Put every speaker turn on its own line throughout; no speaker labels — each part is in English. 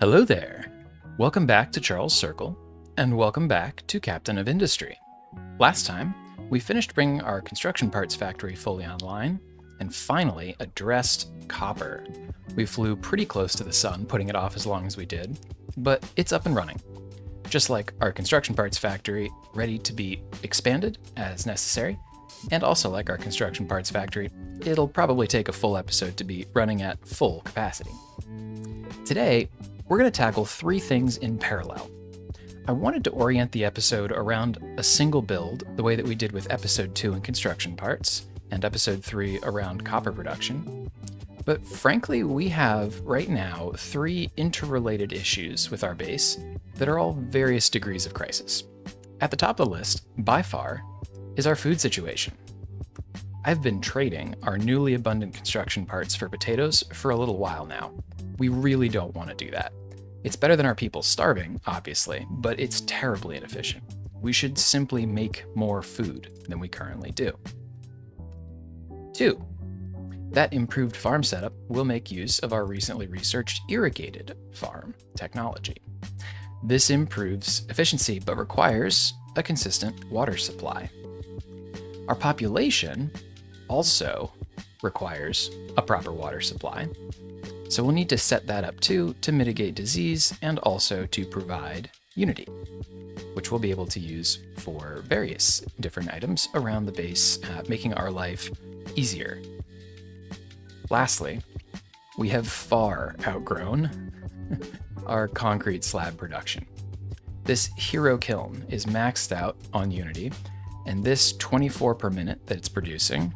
Hello there. Welcome back to Charles Circle, and welcome back to Captain of Industry. Last time, we finished bringing our construction parts factory fully online, and finally addressed copper. We flew pretty close to the sun, putting it off as long as we did, but it's up and running. Just like our construction parts factory, ready to be expanded as necessary, and also like our construction parts factory, it'll probably take a full episode to be running at full capacity. Today, we're going to tackle three things in parallel. I wanted to orient the episode around a single build, the way that we did with episode 2 in construction parts, and episode 3 around copper production. But frankly, we have, right now, three interrelated issues with our base that are all various degrees of crisis. At the top of the list, by far, is our food situation. I've been trading our newly abundant construction parts for potatoes for a little while now. We really don't want to do that. It's better than our people starving, obviously, but it's terribly inefficient. We should simply make more food than we currently do. 2. That improved farm setup will make use of our recently researched irrigated farm technology. This improves efficiency but requires a consistent water supply. Our population also requires a proper water supply. So we'll need to set that up too to mitigate disease and also to provide unity, which we'll be able to use for various different items around the base, making our life easier. Lastly, we have far outgrown our concrete slab production. This hero kiln is maxed out on Unity, and this 24 per minute that it's producing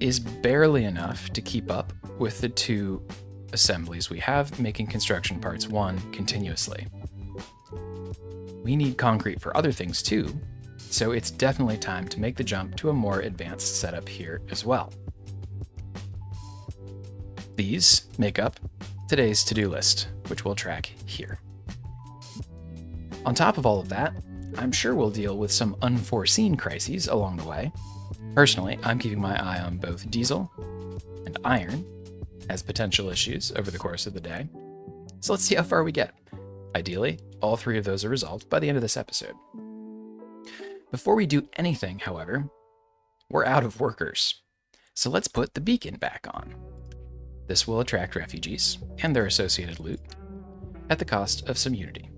is barely enough to keep up with the two assemblies we have making construction parts 1 continuously. We need concrete for other things too, so it's definitely time to make the jump to a more advanced setup here as well. These make up today's to-do list, which we'll track here. On top of all of that, I'm sure we'll deal with some unforeseen crises along the way. Personally, I'm keeping my eye on both diesel and iron as potential issues over the course of the day. So let's see how far we get. Ideally, all three of those are resolved by the end of this episode. Before we do anything, however, we're out of workers. So let's put the beacon back on. This will attract refugees and their associated loot at the cost of some unity.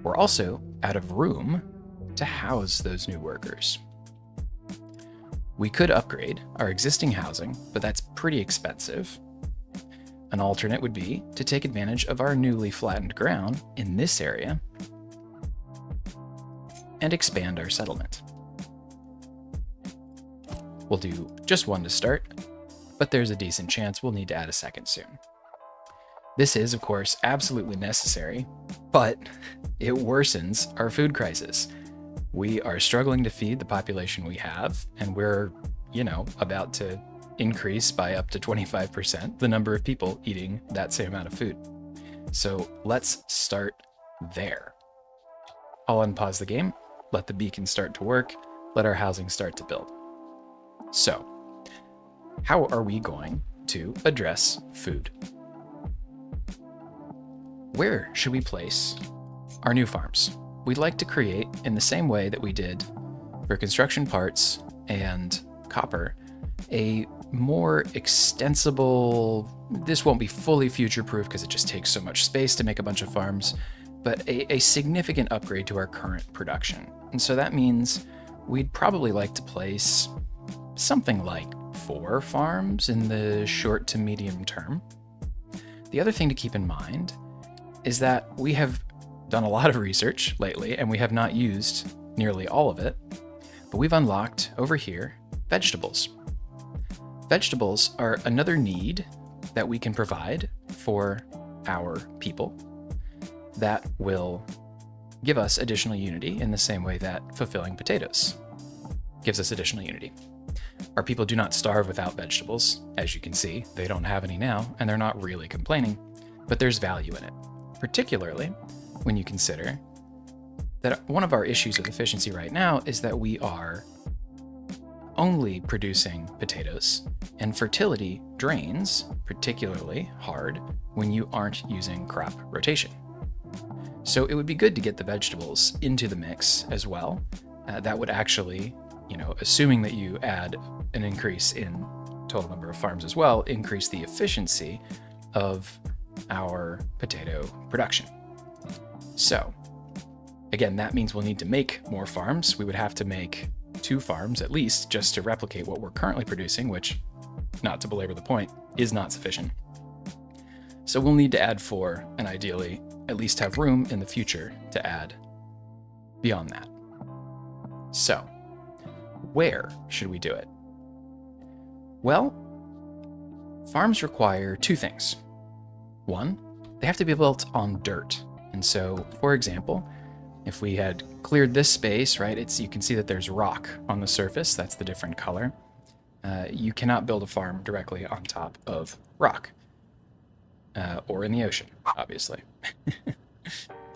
We're also out of room to house those new workers. We could upgrade our existing housing, but that's pretty expensive. An alternate would be to take advantage of our newly flattened ground in this area and expand our settlement. We'll do just one to start, but there's a decent chance we'll need to add a second soon. This is, of course, absolutely necessary, but it worsens our food crisis. We are struggling to feed the population we have, and we're, about to increase by up to 25% the number of people eating that same amount of food. So let's start there. I'll unpause the game, let the beacon start to work, let our housing start to build. So, how are we going to address food? Where should we place our new farms? We'd like to create, in the same way that we did for construction parts and copper, a more extensible, this won't be fully future-proof because it just takes so much space to make a bunch of farms, but a significant upgrade to our current production. And so that means we'd probably like to place something like 4 farms in the short to medium term. The other thing to keep in mind is that we have done a lot of research lately, and we have not used nearly all of it, but we've unlocked over here vegetables. Vegetables are another need that we can provide for our people that will give us additional unity in the same way that fulfilling potatoes gives us additional unity. Our people do not starve without vegetables. As you can see, they don't have any now, and they're not really complaining, but there's value in it, particularly when you consider that one of our issues with efficiency right now is that we are only producing potatoes, and fertility drains particularly hard when you aren't using crop rotation. So it would be good to get the vegetables into the mix as well. That would actually, assuming that you add an increase in total number of farms as well, increase the efficiency of our potato production. So again, that means we'll need to make more farms. We would have to make 2 farms at least just to replicate what we're currently producing, which, not to belabor the point, is not sufficient. So we'll need to add 4 and ideally at least have room in the future to add beyond that. So where should we do it? Well, farms require 2 things. 1, they have to be built on dirt. And so, for example, if we had cleared this space, right, you can see that there's rock on the surface. That's the different color. You cannot build a farm directly on top of rock. Or in the ocean, obviously.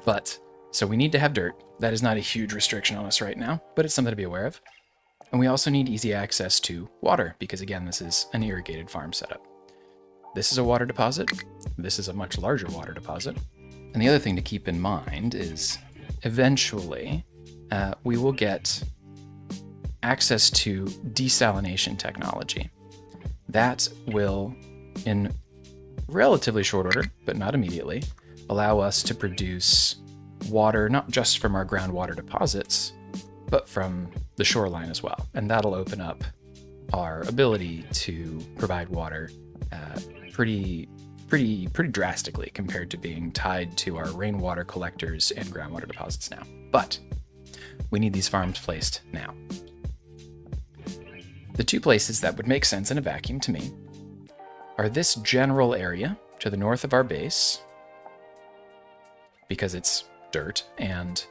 But, so we need to have dirt. That is not a huge restriction on us right now, but it's something to be aware of. And we also need easy access to water, because again, this is an irrigated farm setup. This is a water deposit. This is a much larger water deposit. And the other thing to keep in mind is eventually we will get access to desalination technology. That will, in relatively short order, but not immediately, allow us to produce water not just from our groundwater deposits, but from the shoreline as well. And that'll open up our ability to provide water pretty drastically compared to being tied to our rainwater collectors and groundwater deposits now. But we need these farms placed now. The 2 places that would make sense in a vacuum to me are this general area to the north of our base, because it's dirt and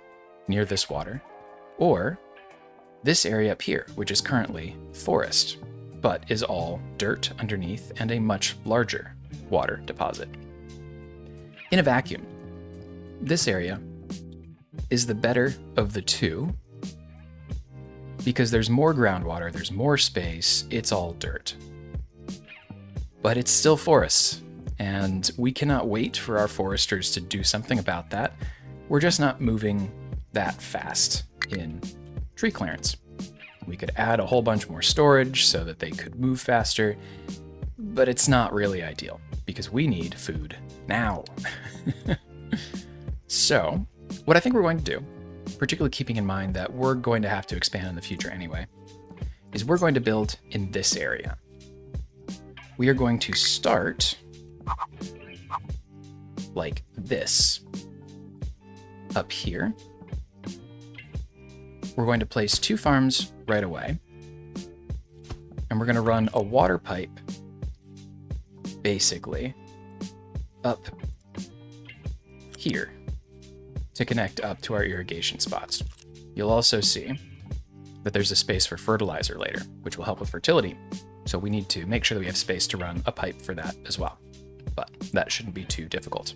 near this water, or this area up here, which is currently forest, but is all dirt underneath and a much larger water deposit. In a vacuum, this area is the better of the 2 because there's more groundwater, there's more space, it's all dirt. But it's still forests, and we cannot wait for our foresters to do something about that. We're just not moving that fast in tree clearance. We could add a whole bunch more storage so that they could move faster, but it's not really ideal because we need food now. So, what I think we're going to do, particularly keeping in mind that we're going to have to expand in the future anyway, is we're going to build in this area. We are going to start like this. Up here, we're going to place 2 farms right away, and we're going to run a water pipe basically up here to connect up to our irrigation spots. You'll also see that there's a space for fertilizer later, which will help with fertility. So we need to make sure that we have space to run a pipe for that as well. But that shouldn't be too difficult.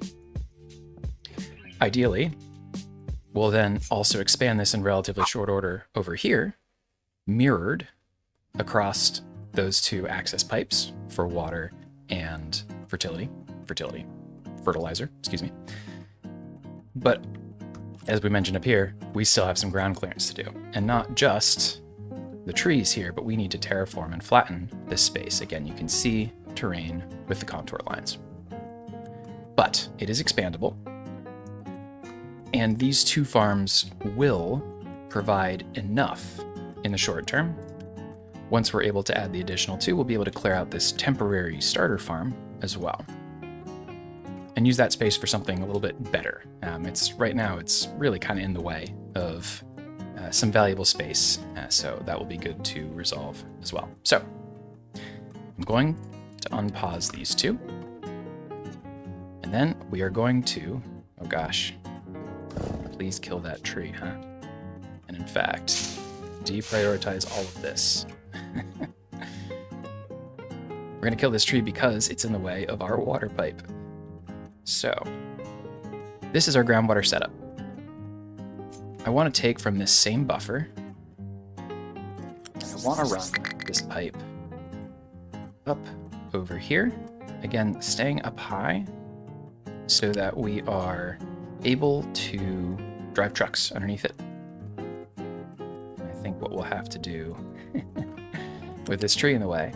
Ideally, we'll then also expand this in relatively short order over here, mirrored across those 2 access pipes for water and fertilizer, excuse me. But as we mentioned up here, we still have some ground clearance to do, and not just the trees here, but we need to terraform and flatten this space. Again, you can see terrain with the contour lines. But it is expandable, and these 2 farms will provide enough in the short term. Once we're able to add the additional 2, we'll be able to clear out this temporary starter farm as well, and use that space for something a little bit better. Right now it's really kind of in the way of some valuable space, so that will be good to resolve as well. So I'm going to unpause these 2, and then we are going to, oh gosh, please kill that tree, huh? And in fact, deprioritize all of this. We're going to kill this tree because it's in the way of our water pipe. So, this is our groundwater setup. I want to take from this same buffer, I want to run this pipe up over here. Again, staying up high so that we are able to drive trucks underneath it. I think what we'll have to do with this tree in the way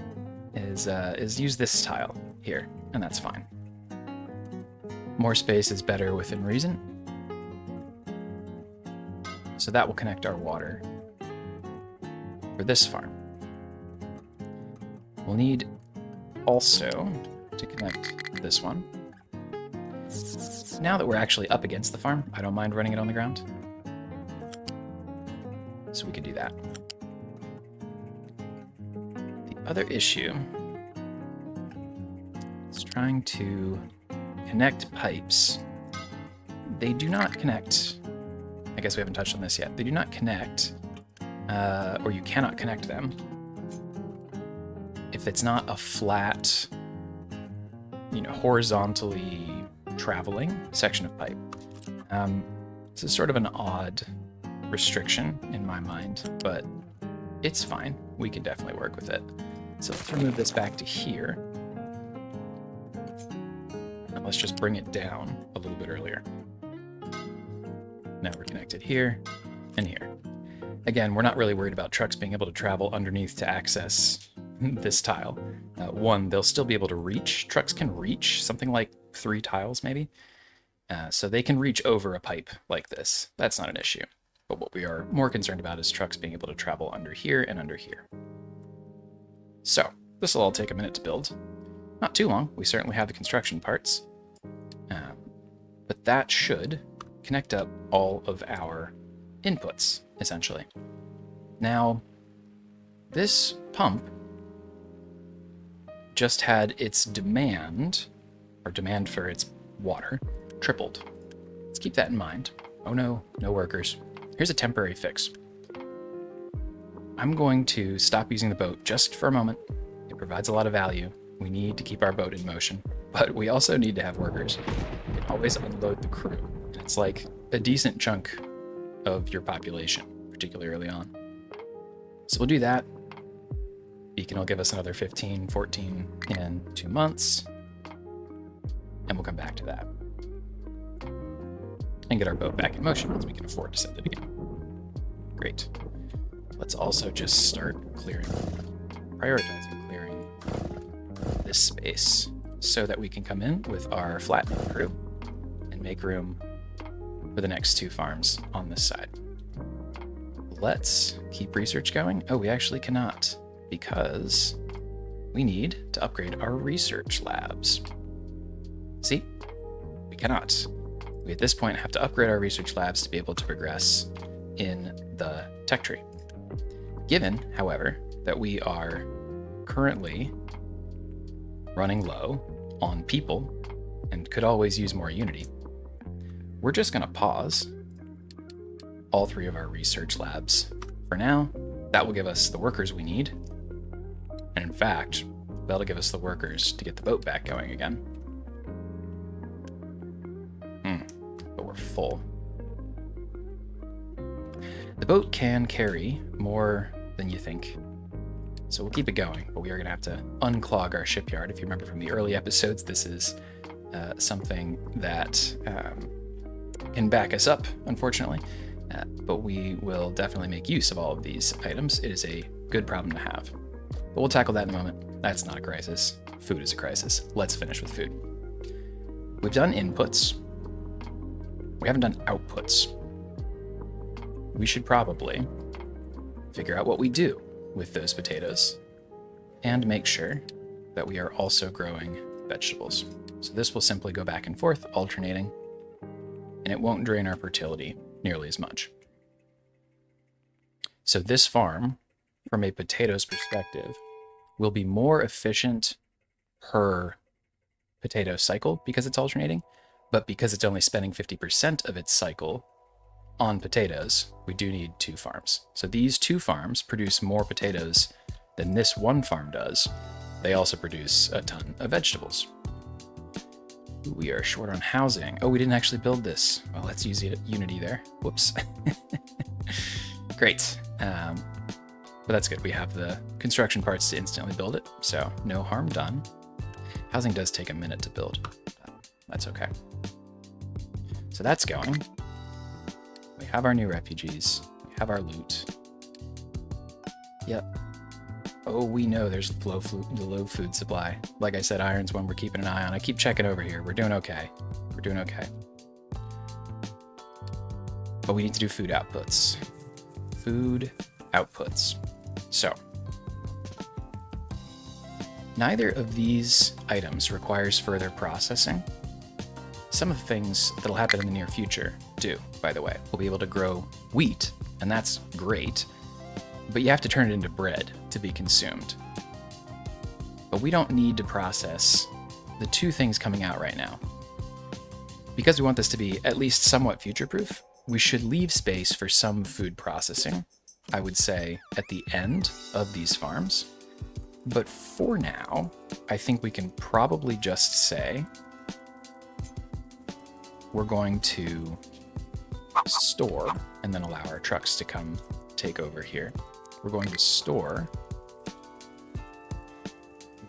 is use this tile here, and that's fine. More space is better within reason. So that will connect our water for this farm. We'll need also to connect this one. Now that we're actually up against the farm, I don't mind running it on the ground. So we could do that. The other issue is trying to connect pipes. They do not connect. I guess we haven't touched on this yet. They do not connect, or you cannot connect them if it's not a flat, horizontally traveling section of pipe. This is sort of an odd restriction in my mind, but it's fine. We can definitely work with it. So let's remove this back to here. And let's just bring it down a little bit earlier. Now we're connected here and here. Again, we're not really worried about trucks being able to travel underneath to access this tile. One, they'll still be able to reach. Trucks can reach something like 3 tiles maybe. So they can reach over a pipe like this. That's not an issue. But what we are more concerned about is trucks being able to travel under here and under here. So this will all take a minute to build. Not too long. We certainly have the construction parts. But that should connect up all of our inputs, essentially. Now, this pump just had its demand, or demand for its water, tripled. Let's keep that in mind. Oh no, no workers. Here's a temporary fix. I'm going to stop using the boat just for a moment. It provides a lot of value. We need to keep our boat in motion, but we also need to have workers. We can always unload the crew. And it's like a decent chunk of your population, particularly early on. So we'll do that. Beacon will give us another 15, 14 in 2 months. And we'll come back to that. And get our boat back in motion once we can afford to send it again. Great. Let's also just start prioritizing clearing this space so that we can come in with our flattening crew and make room for the next 2 farms on this side. Let's keep research going. Oh, we actually cannot, because we need to upgrade our research labs. See? We cannot. We at this point have to upgrade our research labs to be able to progress in the tech tree. Given, however, that we are currently running low on people and could always use more Unity, we're just going to pause all 3 of our research labs for now. That will give us the workers we need. And in fact, that'll give us the workers to get the boat back going again. But we're full. The boat can carry more than you think, so we'll keep it going, but we are going to have to unclog our shipyard. If you remember from the early episodes, this is something that can back us up, unfortunately, but we will definitely make use of all of these items. It is a good problem to have, but we'll tackle that in a moment. That's not a crisis. Food is a crisis. Let's finish with food. We've done inputs. We haven't done outputs. We should probably figure out what we do with those potatoes and make sure that we are also growing vegetables. So this will simply go back and forth, alternating, and it won't drain our fertility nearly as much. So this farm, from a potatoes perspective, will be more efficient per potato cycle because it's alternating, but because it's only spending 50% of its cycle on potatoes, we do need 2 farms. So these 2 farms produce more potatoes than this one farm does. They also produce a ton of vegetables. We are short on housing. Oh, we didn't actually build this. Well, let's use Unity there. Whoops. Great. But that's good. We have the construction parts to instantly build it, so no harm done. Housing does take a minute to build. That's okay. So that's going. We have our new refugees. We have our loot. Yep. Oh, we know there's the low food supply. Like I said, iron's one we're keeping an eye on. I keep checking over here. We're doing okay. We're doing okay. But we need to do food outputs. Food outputs. So, neither of these items requires further processing. Some of the things that'll happen in the near future do, by the way. We'll be able to grow wheat, and that's great, but you have to turn it into bread to be consumed. But we don't need to process the two things coming out right now. Because we want this to be at least somewhat future-proof, we should leave space for some food processing, I would say, at the end of these farms. But for now, I think we can probably just say we're going to store and then allow our trucks to come take over here. We're going to store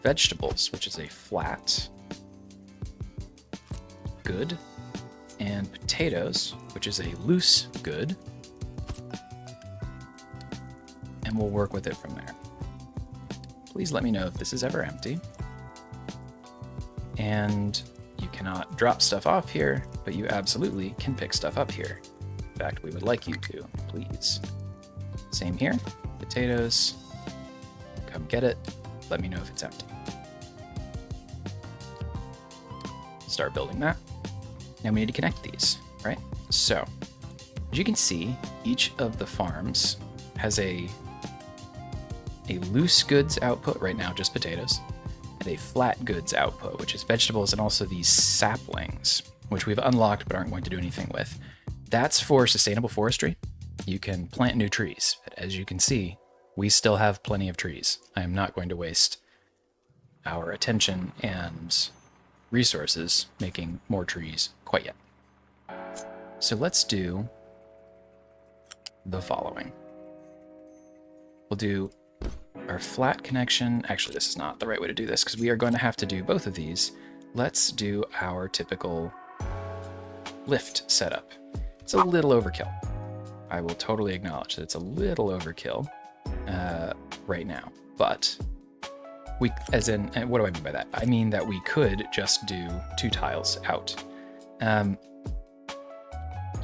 vegetables, which is a flat good, and potatoes, which is a loose good, and we'll work with it from there. Please let me know if this is ever empty. And you cannot drop stuff off here, but you absolutely can pick stuff up here. In fact, we would like you to, please. Same here, potatoes, come get it, let me know if it's empty. Start building that. Now we need to connect these, right? So, as you can see, each of the farms has a loose goods output, right now just potatoes, and a flat goods output, which is vegetables and also these saplings, which we've unlocked but aren't going to do anything with. That's for sustainable forestry. You can plant new trees, but as you can see, we still have plenty of trees. I am not going to waste our attention and resources making more trees quite yet. So let's do the following. We'll do our flat connection. Actually, this is not the right way to do this because we are going to have to do both of these. Let's do our typical lift setup. It's a little overkill. I will totally acknowledge that it's a little overkill right now, but we, as in, and what do I mean by that? I mean that we could just do 2 tiles out.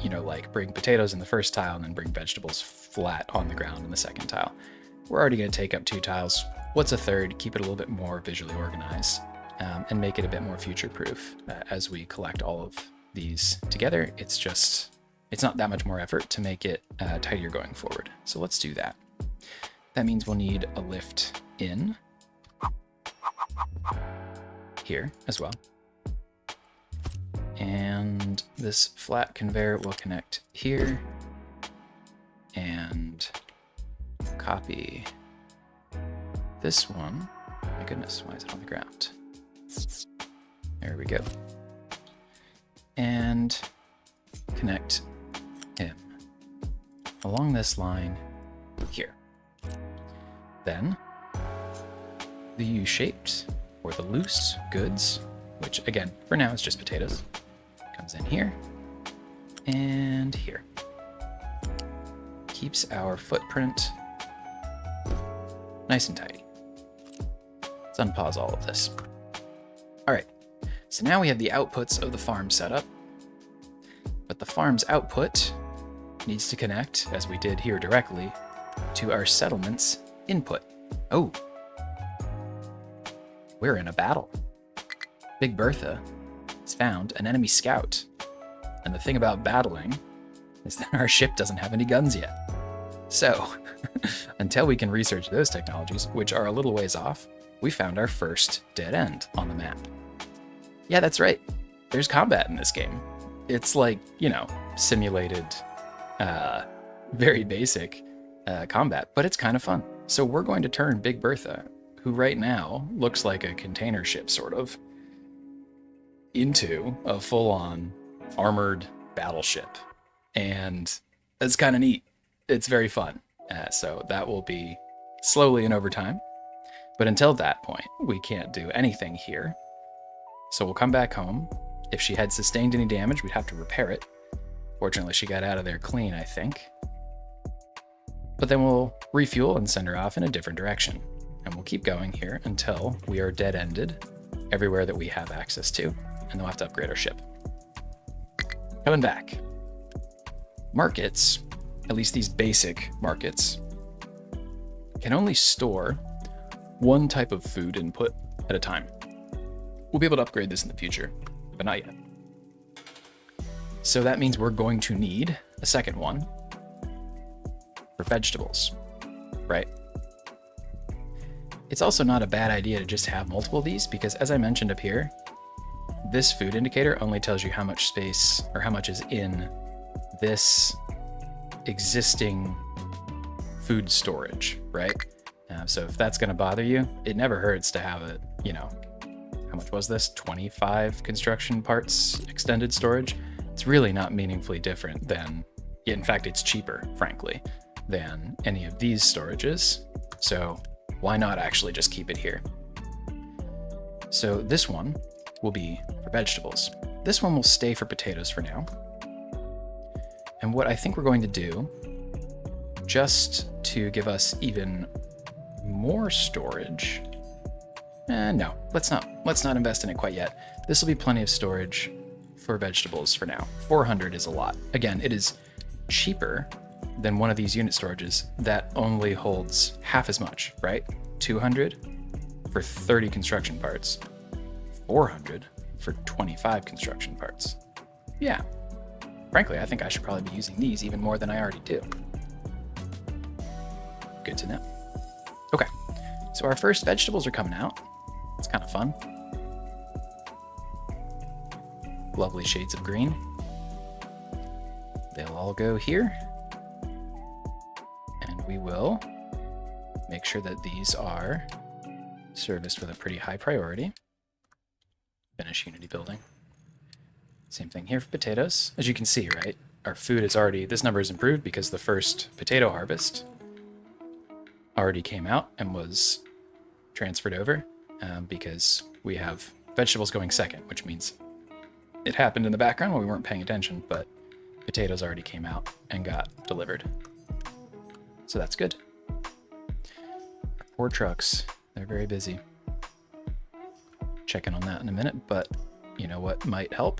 You know, like bring potatoes in the first tile and then bring vegetables flat on the ground in the second tile. We're already going to take up 2 tiles. What's a third? Keep it a little bit more visually organized and make it a bit more future-proof as we collect all of these together. It's not that much more effort to make it tidier going forward. So let's do that. That means we'll need a lift in here as well. And this flat conveyor will connect here and copy this one. My goodness, why is it on the ground? There we go. And connect him along this line here. Then the U-shaped or the loose goods, which again, for now is just potatoes, comes in here and here. Keeps our footprint nice and tidy. Let's unpause all of this. All right, so now we have the outputs of the farm set up, but the farm's output needs to connect, as we did here directly, to our settlement's input. Oh, we're in a battle. Big Bertha has found an enemy scout. And the thing about battling is that our ship doesn't have any guns yet. So, until we can research those technologies, which are a little ways off, we found our first dead end on the map. Yeah, that's right. There's combat in this game. It's like, you know, simulated, very basic combat, but it's kind of fun. So we're going to turn Big Bertha, who right now looks like a container ship sort of, into a full-on armored battleship. And that's kind of neat. It's very fun. So that will be slowly and over time. But until that point, we can't do anything here. So we'll come back home. If she had sustained any damage, we'd have to repair it. Fortunately, she got out of there clean, I think. But then we'll refuel and send her off in a different direction. And we'll keep going here until we are dead-ended everywhere that we have access to. And then we'll have to upgrade our ship. Coming back. Markets, at least these basic markets, can only store one type of food input at a time. We'll be able to upgrade this in the future, but not yet. So that means we're going to need a second one for vegetables, right? It's also not a bad idea to just have multiple of these because, as I mentioned up here, this food indicator only tells you how much space or how much is in this existing food storage, right? So if that's going to bother you, it never hurts to have it, how much was this? 25 construction parts extended storage? It's really not meaningfully different than, in fact, it's cheaper, frankly, than any of these storages. So why not actually just keep it here? So this one will be for vegetables. This one will stay for potatoes for now. And what I think we're going to do, just to give us even more storage, no, let's not invest in it quite yet. This will be plenty of storage for vegetables for now. 400 is a lot. Again, it is cheaper than one of these unit storages that only holds half as much, right? 200 for 30 construction parts, 400 for 25 construction parts. Yeah. Frankly, I think I should probably be using these even more than I already do. Good to know. Okay, so our first vegetables are coming out. It's kind of fun. Lovely shades of green. They'll all go here. And we will make sure that these are serviced with a pretty high priority. Finish unity building. Same thing here for potatoes. As you can see, right, our food is already, this number is improved because the first potato harvest already came out and was transferred over because we have vegetables going second, which means it happened in the background while we weren't paying attention, but potatoes already came out and got delivered. So that's good. Our poor trucks, they're very busy. Check in on that in a minute, but you know what might help?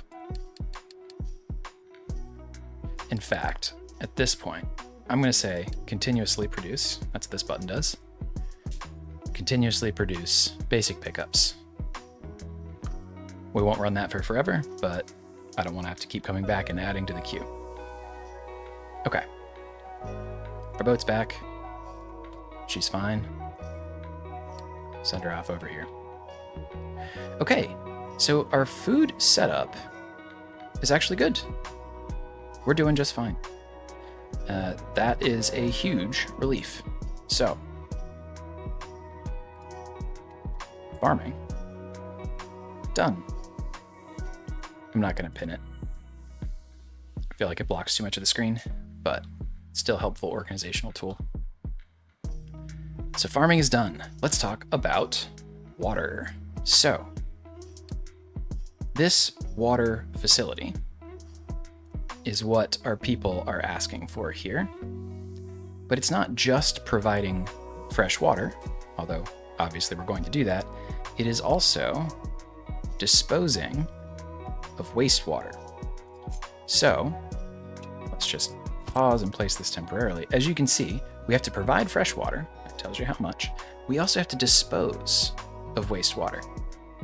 In fact, at this point, I'm going to say continuously produce. That's what this button does. Continuously produce basic pickups. We won't run that for forever, but I don't want to have to keep coming back and adding to the queue. Okay. Our boat's back. She's fine. Send her off over here. Okay, so our food setup is actually good. We're doing just fine. That is a huge relief. So, farming, done. I'm not going to pin it. I feel like it blocks too much of the screen, but still helpful organizational tool. So farming is done. Let's talk about water. So, this water facility is what our people are asking for here. But it's not just providing fresh water, although obviously we're going to do that. It is also disposing of wastewater. So let's just pause and place this temporarily. As you can see, we have to provide fresh water. That tells you how much. We also have to dispose of wastewater.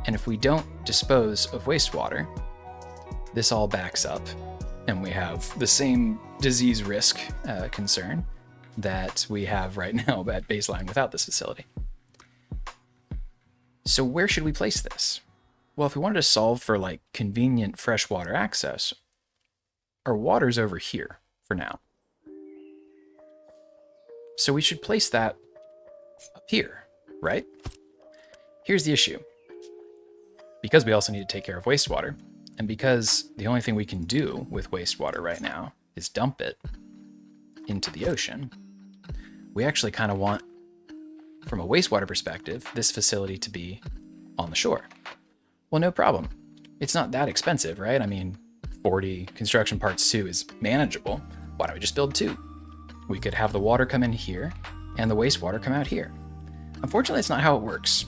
And if we don't dispose of wastewater, this all backs up and we have the same disease risk concern that we have right now at baseline without this facility. So where should we place this? Well, if we wanted to solve for like convenient freshwater access, our water's over here for now. So we should place that up here, right? Here's the issue. Because we also need to take care of wastewater, and because the only thing we can do with wastewater right now is dump it into the ocean, we actually kind of want from a wastewater perspective, this facility to be on the shore. Well, no problem. It's not that expensive, right? I mean, 40 construction parts 2 is manageable. Why don't we just build 2? We could have the water come in here and the wastewater come out here. Unfortunately, it's not how it works.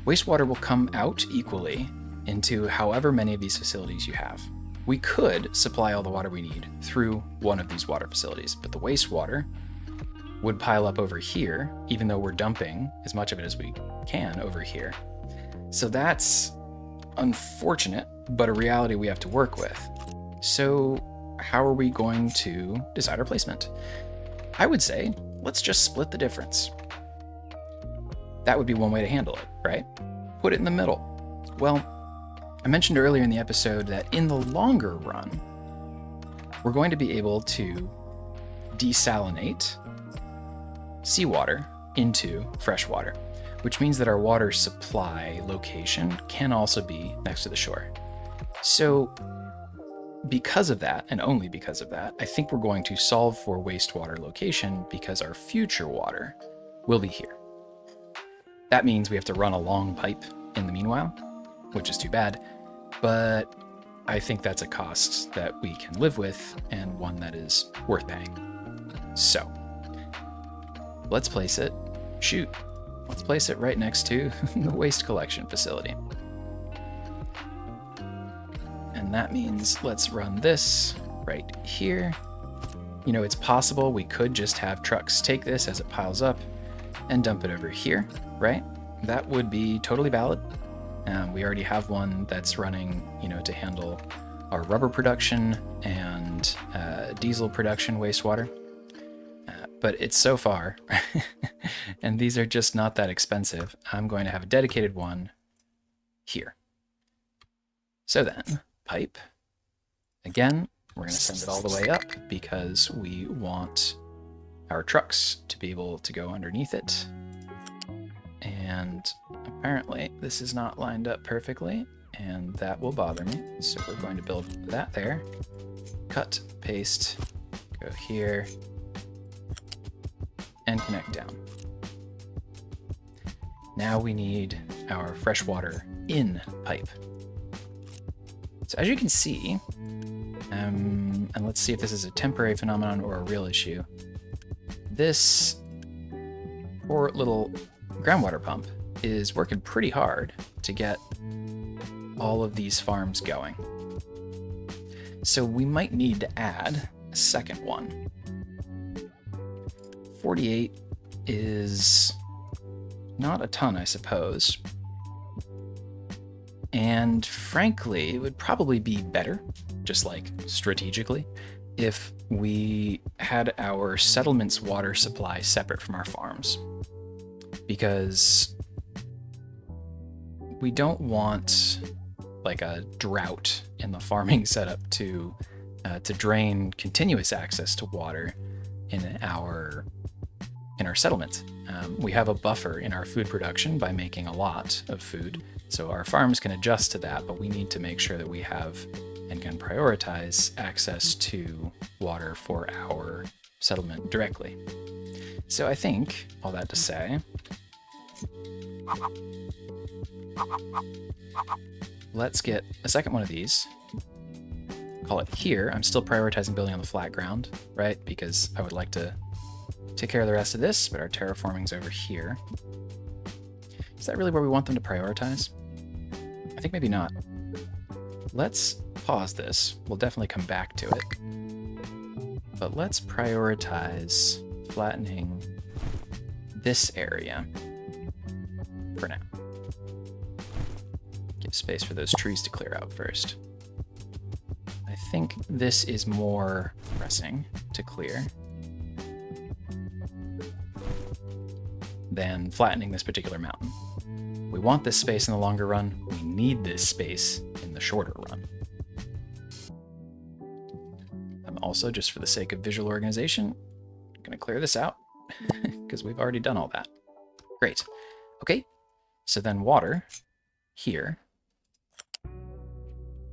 Wastewater will come out equally into however many of these facilities you have. We could supply all the water we need through one of these water facilities, but the wastewater would pile up over here, even though we're dumping as much of it as we can over here. So that's unfortunate, but a reality we have to work with. So how are we going to decide our placement? I would say, let's just split the difference. That would be one way to handle it, right? Put it in the middle. Well, I mentioned earlier in the episode that in the longer run, we're going to be able to desalinate seawater into fresh water, which means that our water supply location can also be next to the shore. So because of that, and only because of that, I think we're going to solve for wastewater location because our future water will be here. That means we have to run a long pipe in the meanwhile, which is too bad, but I think that's a cost that we can live with and one that is worth paying. So let's place it, let's place it right next to the waste collection facility. And that means let's run this right here. You know, it's possible we could just have trucks take this as it piles up and dump it over here, right? That would be totally valid. We already have one that's running, you know, to handle our rubber production and diesel production wastewater. But it's so far, and these are just not that expensive. I'm going to have a dedicated one here. So then, pipe. Again, we're going to send it all the way up because we want our trucks to be able to go underneath it. And apparently this is not lined up perfectly, and that will bother me. So we're going to build that there. Cut, paste, go here, and connect down. Now we need our freshwater in pipe. So as you can see, and let's see if this is a temporary phenomenon or a real issue. This poor little groundwater pump is working pretty hard to get all of these farms going. So we might need to add a second one. 48 is not a ton, I suppose. And frankly, it would probably be better, just like strategically, if we had our settlement's water supply separate from our farms. Because we don't want like a drought in the farming setup to drain continuous access to water in our settlements. We have a buffer in our food production by making a lot of food, so our farms can adjust to that, but we need to make sure that we have and can prioritize access to water for our settlement directly. So I think, all that to say, let's get a second one of these. Call it here. I'm still prioritizing building on the flat ground, right? Because I would like to take care of the rest of this, but our terraforming's over here. Is that really where we want them to prioritize? I think maybe not. Let's pause this. We'll definitely come back to it. But let's prioritize flattening this area for now. Give space for those trees to clear out first. I think this is more pressing to clear than flattening this particular mountain. We want this space in the longer run. We need this space in the shorter run. I'm also, just for the sake of visual organization, going to clear this out because we've already done all that. Great. Okay, so then water here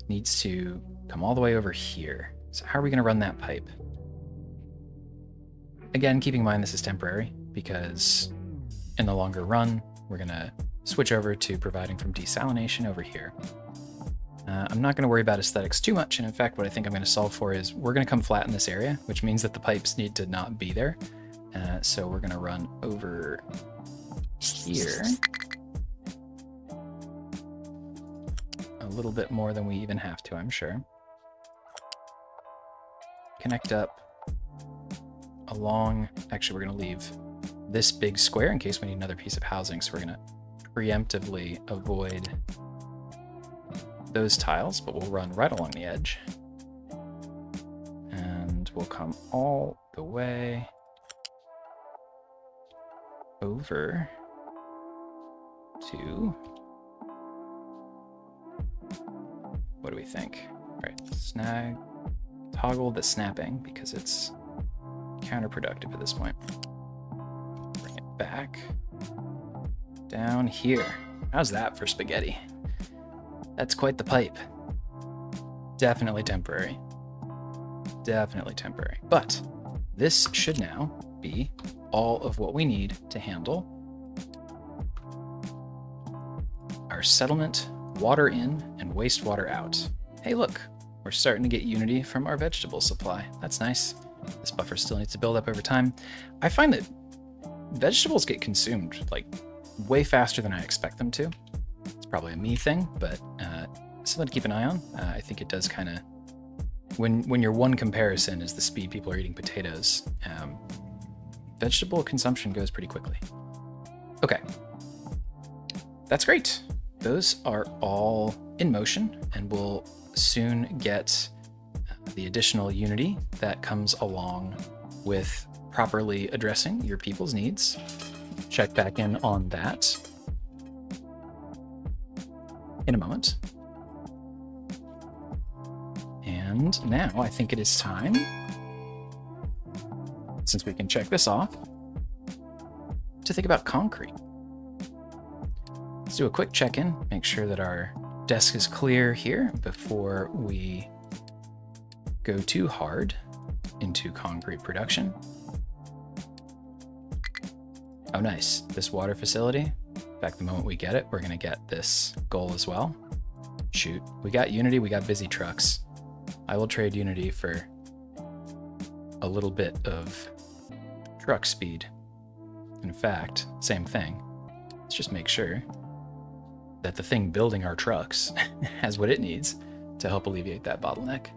needs to come all the way over here. So how are we going to run that pipe? Again, keeping in mind this is temporary because in the longer run, we're going to switch over to providing from desalination over here. I'm not going to worry about aesthetics too much, and in fact, what I think I'm going to solve for is we're going to come flat in this area, which means that the pipes need to not be there. So we're going to run over here a little bit more than we even have to, I'm sure. Connect up along, actually we're going to leave this big square in case we need another piece of housing, so we're going to preemptively avoid those tiles, but we'll run right along the edge. And we'll come all the way over to, what do we think? All right, toggle the snapping because it's counterproductive at this point. Bring it back down here. How's that for spaghetti? That's quite the pipe. Definitely temporary. Definitely temporary. But this should now be all of what we need to handle our settlement, water in, and wastewater out. Hey, look, we're starting to get unity from our vegetable supply. That's nice. This buffer still needs to build up over time. I find that vegetables get consumed like way faster than I expect them to. It's probably a me thing, but something to keep an eye on. I think it does kind of, when your one comparison is the speed people are eating potatoes, vegetable consumption goes pretty quickly. Okay, that's great. Those are all in motion, and we'll soon get the additional unity that comes along with properly addressing your people's needs. Check back in on that in a moment. And now I think it is time, since we can check this off, to think about concrete. Let's do a quick check-in, make sure that our desk is clear here before we go too hard into concrete production. Oh, nice. This water facility, in fact, the moment we get it, we're going to get this goal as well. Shoot, we got unity, we got busy trucks. I will trade unity for a little bit of truck speed. In fact, same thing. Let's just make sure that the thing building our trucks has what it needs to help alleviate that bottleneck.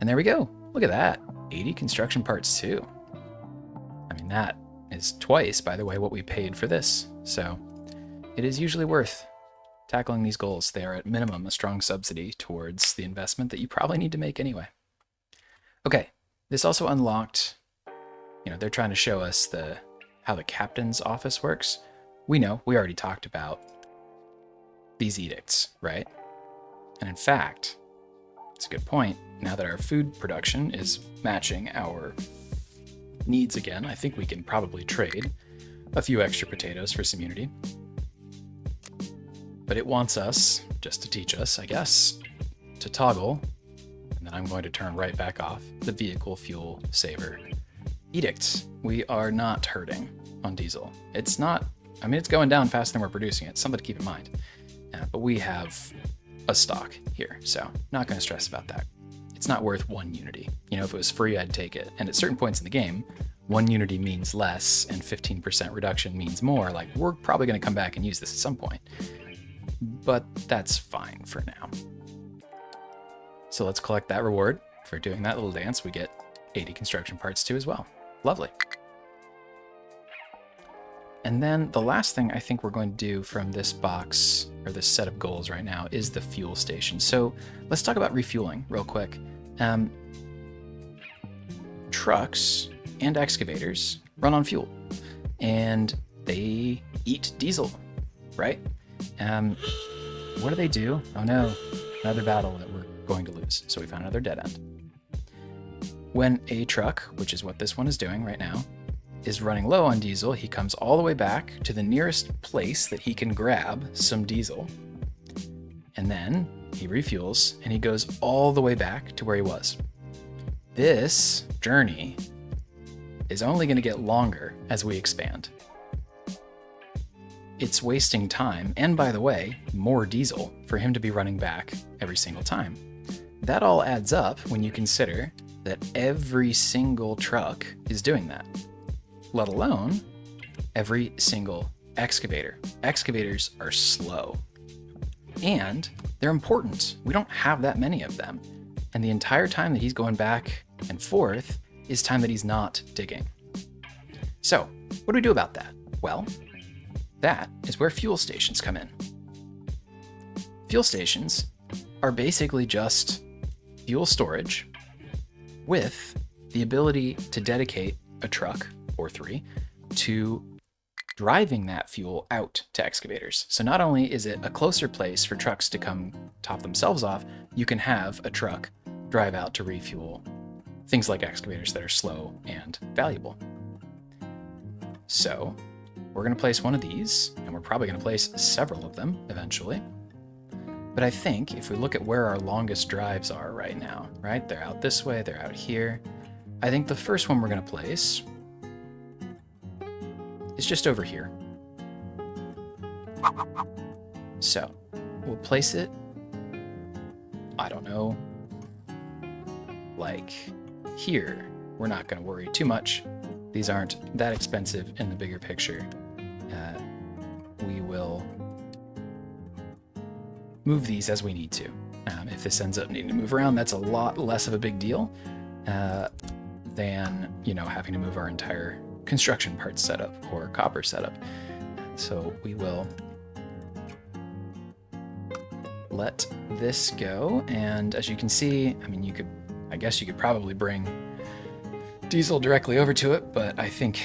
And there we go. Look at that. 80 construction parts too. I mean, that is twice, by the way, what we paid for this. So it is usually worth tackling these goals. They are at minimum a strong subsidy towards the investment that you probably need to make anyway. Okay, this also unlocked, they're trying to show us how the captain's office works. We know, we already talked about these edicts, right? And in fact, it's a good point. Now that our food production is matching our needs again, I think we can probably trade a few extra potatoes for some unity. But it wants us, just to teach us, I guess, to toggle, and then I'm going to turn right back off, the vehicle fuel saver edicts. We are not hurting on diesel. It's not, it's going down faster than we're producing it, something to keep in mind. But we have a stock here, so not going to stress about that. It's not worth one unity. If it was free, I'd take it. And at certain points in the game, one unity means less and 15% reduction means more. Like, we're probably going to come back and use this at some point. But that's fine for now. So let's collect that reward for doing that little dance. We get 80 construction parts too as well. Lovely. And then the last thing I think we're going to do from this box, or this set of goals right now, is the fuel station. So let's talk about refueling real quick. Trucks and excavators run on fuel, and they eat diesel, right? What do? Oh no, another battle that we're going to lose. So we found another dead end. When a truck, which is what this one is doing right now, is running low on diesel, he comes all the way back to the nearest place that he can grab some diesel. And then he refuels and he goes all the way back to where he was. This journey is only going to get longer as we expand. it's wasting time, and by the way, more diesel for him to be running back every single time. That all adds up when you consider that every single truck is doing that, let alone every single excavator. Excavators are slow, and they're important. We don't have that many of them. And the entire time that he's going back and forth is time that he's not digging. So, what do we do about that? Well, that is where fuel stations come in. Fuel stations are basically just fuel storage with the ability to dedicate a truck or 3 to driving that fuel out to excavators. So not only is it a closer place for trucks to come top themselves off, you can have a truck drive out to refuel things like excavators that are slow and valuable. So we're going to place one of these, and we're probably going to place several of them eventually. But I think if we look at where our longest drives are right now, right? They're out this way, they're out here. I think the first one we're going to place is just over here. So we'll place it, I don't know, like here. We're not going to worry too much. These aren't that expensive in the bigger picture. We will move these as we need to. If this ends up needing to move around, that's a lot less of a big deal than, you know, having to move our entire construction parts setup or copper setup. So we will let this go. And as you can see, I mean, I guess you could probably bring diesel directly over to it, but I think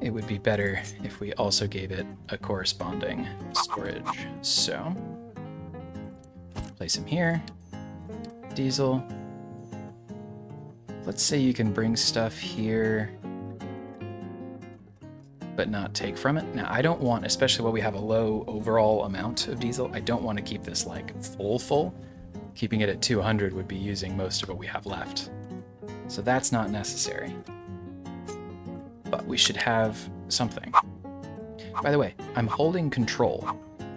it would be better if we also gave it a corresponding storage. So place him here, diesel. Let's say you can bring stuff here, but not take from it. Now, I don't want, especially while we have a low overall amount of diesel, I don't want to keep this like full. Keeping it at 200 would be using most of what we have left. So that's not necessary. But we should have something. By the way, I'm holding control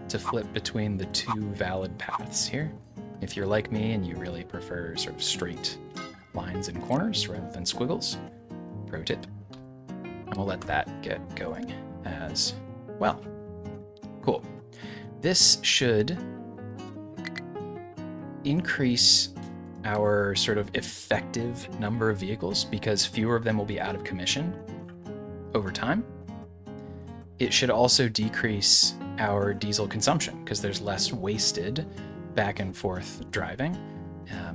to flip between the 2 valid paths here. If you're like me and you really prefer sort of straight lines and corners rather than squiggles, pro tip. And we'll let that get going as well. Cool. This should increase our sort of effective number of vehicles because fewer of them will be out of commission over time. It should also decrease our diesel consumption because there's less wasted back and forth driving,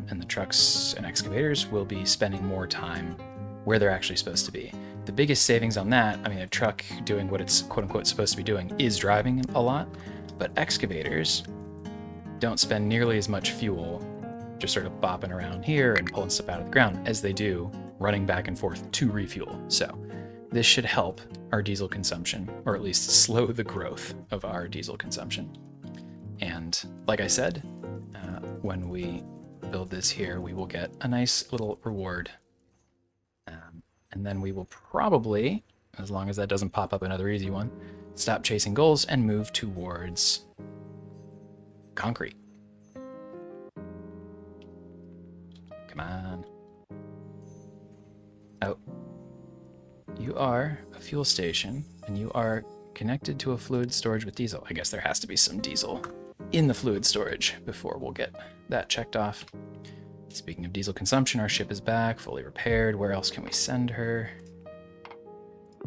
and the trucks and excavators will be spending more time where they're actually supposed to be. The biggest savings on that, I mean, a truck doing what it's quote unquote supposed to be doing is driving a lot, but excavators don't spend nearly as much fuel just sort of bopping around here and pulling stuff out of the ground as they do running back and forth to refuel. So this should help our diesel consumption, or at least slow the growth of our diesel consumption. And like I said, when we build this here, we will get a nice little reward. And then we will probably, as long as that doesn't pop up another easy one, stop chasing goals and move towards concrete. Come on. Oh. You are a fuel station, and you are connected to a fluid storage with diesel. I guess there has to be some diesel in the fluid storage before we'll get that checked off. Speaking of diesel consumption, our ship is back, fully repaired. Where else can we send her?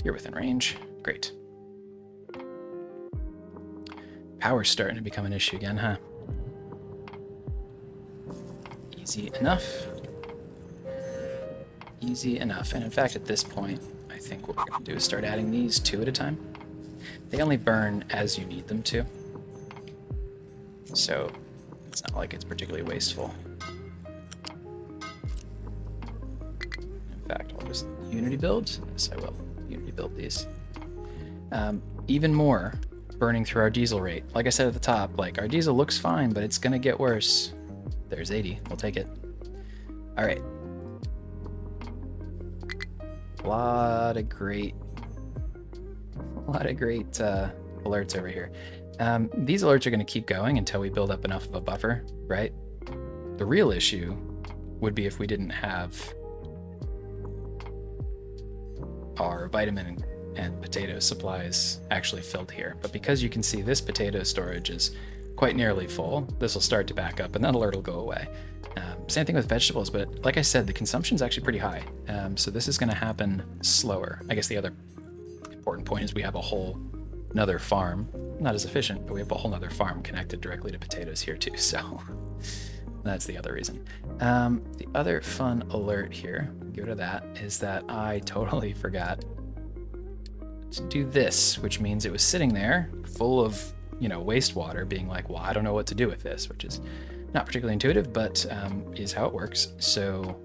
You're within range. Great. Power's starting to become an issue again, huh? Easy enough. Easy enough. And in fact, at this point, I think what we're going to do is start adding these 2 at a time. They only burn as you need them to, so it's not like it's particularly wasteful. In fact, I'll just Unity build. Yes, I will. Unity build these. Even more burning through our diesel rate. Like I said at the top, like our diesel looks fine, but it's going to get worse. There's 80. We'll take it. All right. A lot of great alerts over here. These alerts are going to keep going until we build up enough of a buffer, right? The real issue would be if we didn't have our vitamin and potato supplies actually filled here. But because you can see this potato storage is quite nearly full, this will start to back up and that alert will go away. Same thing with vegetables, but like I said, the consumption is actually pretty high. So this is going to happen slower. I guess the other important point is we have a whole another farm, not as efficient, but we have a whole nother farm connected directly to potatoes here too. So that's the other reason. The other fun alert here, give it to that, is that I totally forgot to do this, which means it was sitting there full of, you know, wastewater, being like, well, I don't know what to do with this, which is not particularly intuitive, but is how it works. So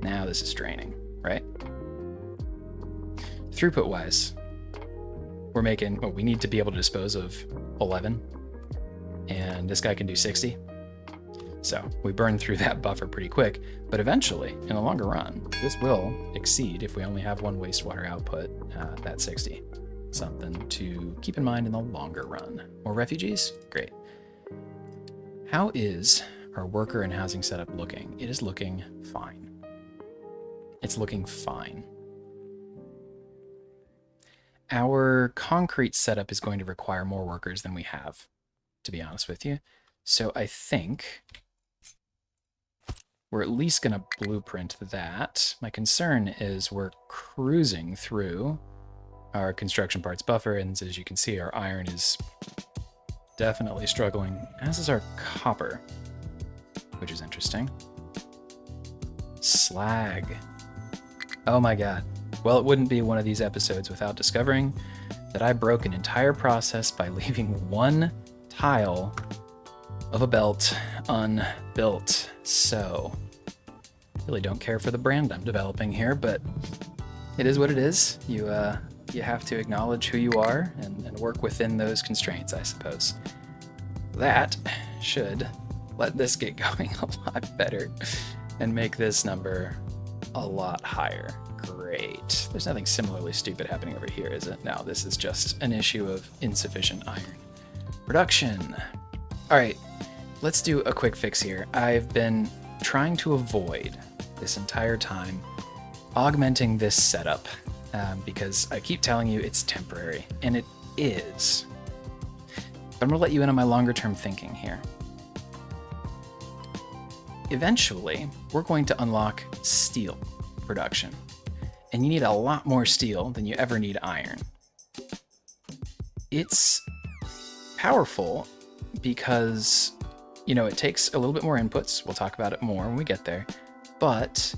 now this is draining, right? Throughput wise, we're making, well, we need to be able to dispose of 11, and this guy can do 60. So we burn through that buffer pretty quick, but eventually, in the longer run, this will exceed, if we only have one wastewater output, that 60. Something to keep in mind in the longer run. More refugees? Great. How is our worker and housing setup looking? It is looking fine. It's looking fine. Our concrete setup is going to require more workers than we have, to be honest with you. So I think we're at least going to blueprint that. My concern is we're cruising through our construction parts buffer, and as you can see, our iron is definitely struggling, as is our copper, which is interesting. Slag. Oh my god. Well, it wouldn't be one of these episodes without discovering that I broke an entire process by leaving one tile of a belt unbuilt. So, really don't care for the brand I'm developing here, but it is what it is. You have to acknowledge who you are and work within those constraints, I suppose. That should let this get going a lot better and make this number a lot higher. Great. There's nothing similarly stupid happening over here, is it? No, this is just an issue of insufficient iron production. All right, let's do a quick fix here. I've been trying to avoid this entire time augmenting this setup because I keep telling you it's temporary, and it is. But I'm gonna let you in on my longer term thinking here. Eventually, we're going to unlock steel production, and you need a lot more steel than you ever need iron. It's powerful because, you know, it takes a little bit more inputs. We'll talk about it more when we get there, but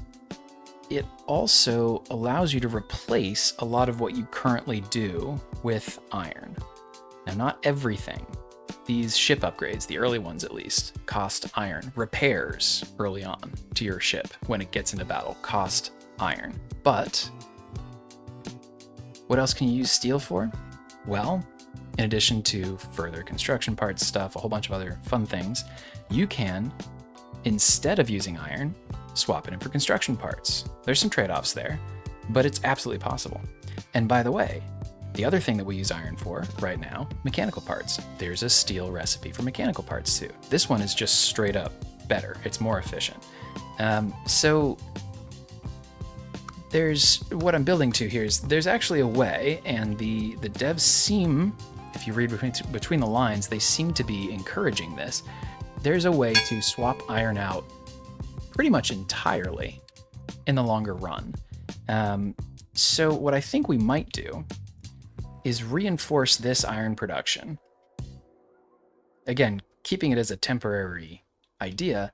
it also allows you to replace a lot of what you currently do with iron. Now, not everything. These ship upgrades, the early ones at least, cost iron. Repairs early on to your ship when it gets into battle cost iron. But what else can you use steel for? Well, in addition to further construction parts stuff, a whole bunch of other fun things, you can, instead of using iron, swap it in for construction parts. There's some trade-offs there, but it's absolutely possible. And by the way, the other thing that we use iron for right now, mechanical parts. There's a steel recipe for mechanical parts too. This one is just straight up better. It's more efficient. So there's what I'm building to here is there's actually a way, and the devs seem, if you read between the lines, they seem to be encouraging this. There's a way to swap iron out pretty much entirely in the longer run. So what I think we might do is reinforce this iron production. Again, keeping it as a temporary idea,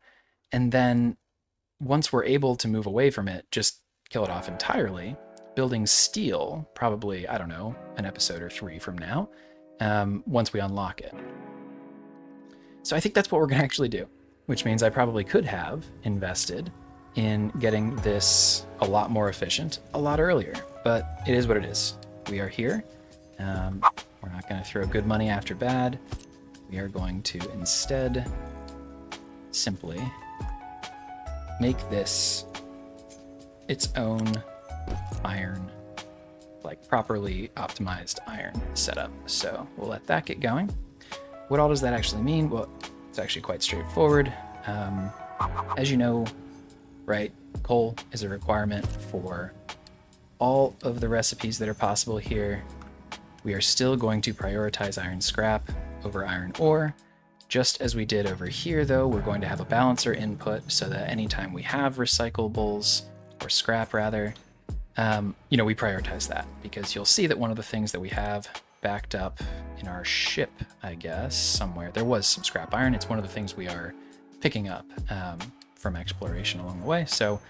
and then once we're able to move away from it, just kill it off entirely, building steel, probably, I don't know, an episode or 3 from now, once we unlock it. So I think that's what we're gonna actually do, which means I probably could have invested in getting this a lot more efficient a lot earlier, but it is what it is. We are here. We're not going to throw good money after bad. We are going to instead simply make this its own iron like properly optimized iron setup. So we'll let that get going. What all does that actually mean? Well, it's actually quite straightforward. As you know, right, coal is a requirement for all of the recipes that are possible here. We are still going to prioritize iron scrap over iron ore. Just as we did over here, though, we're going to have a balancer input so that anytime we have recyclables, or scrap rather, we prioritize that, because you'll see that one of the things that we have backed up in our ship, I guess, somewhere, there was some scrap iron. It's one of the things we are picking up from exploration along the way. So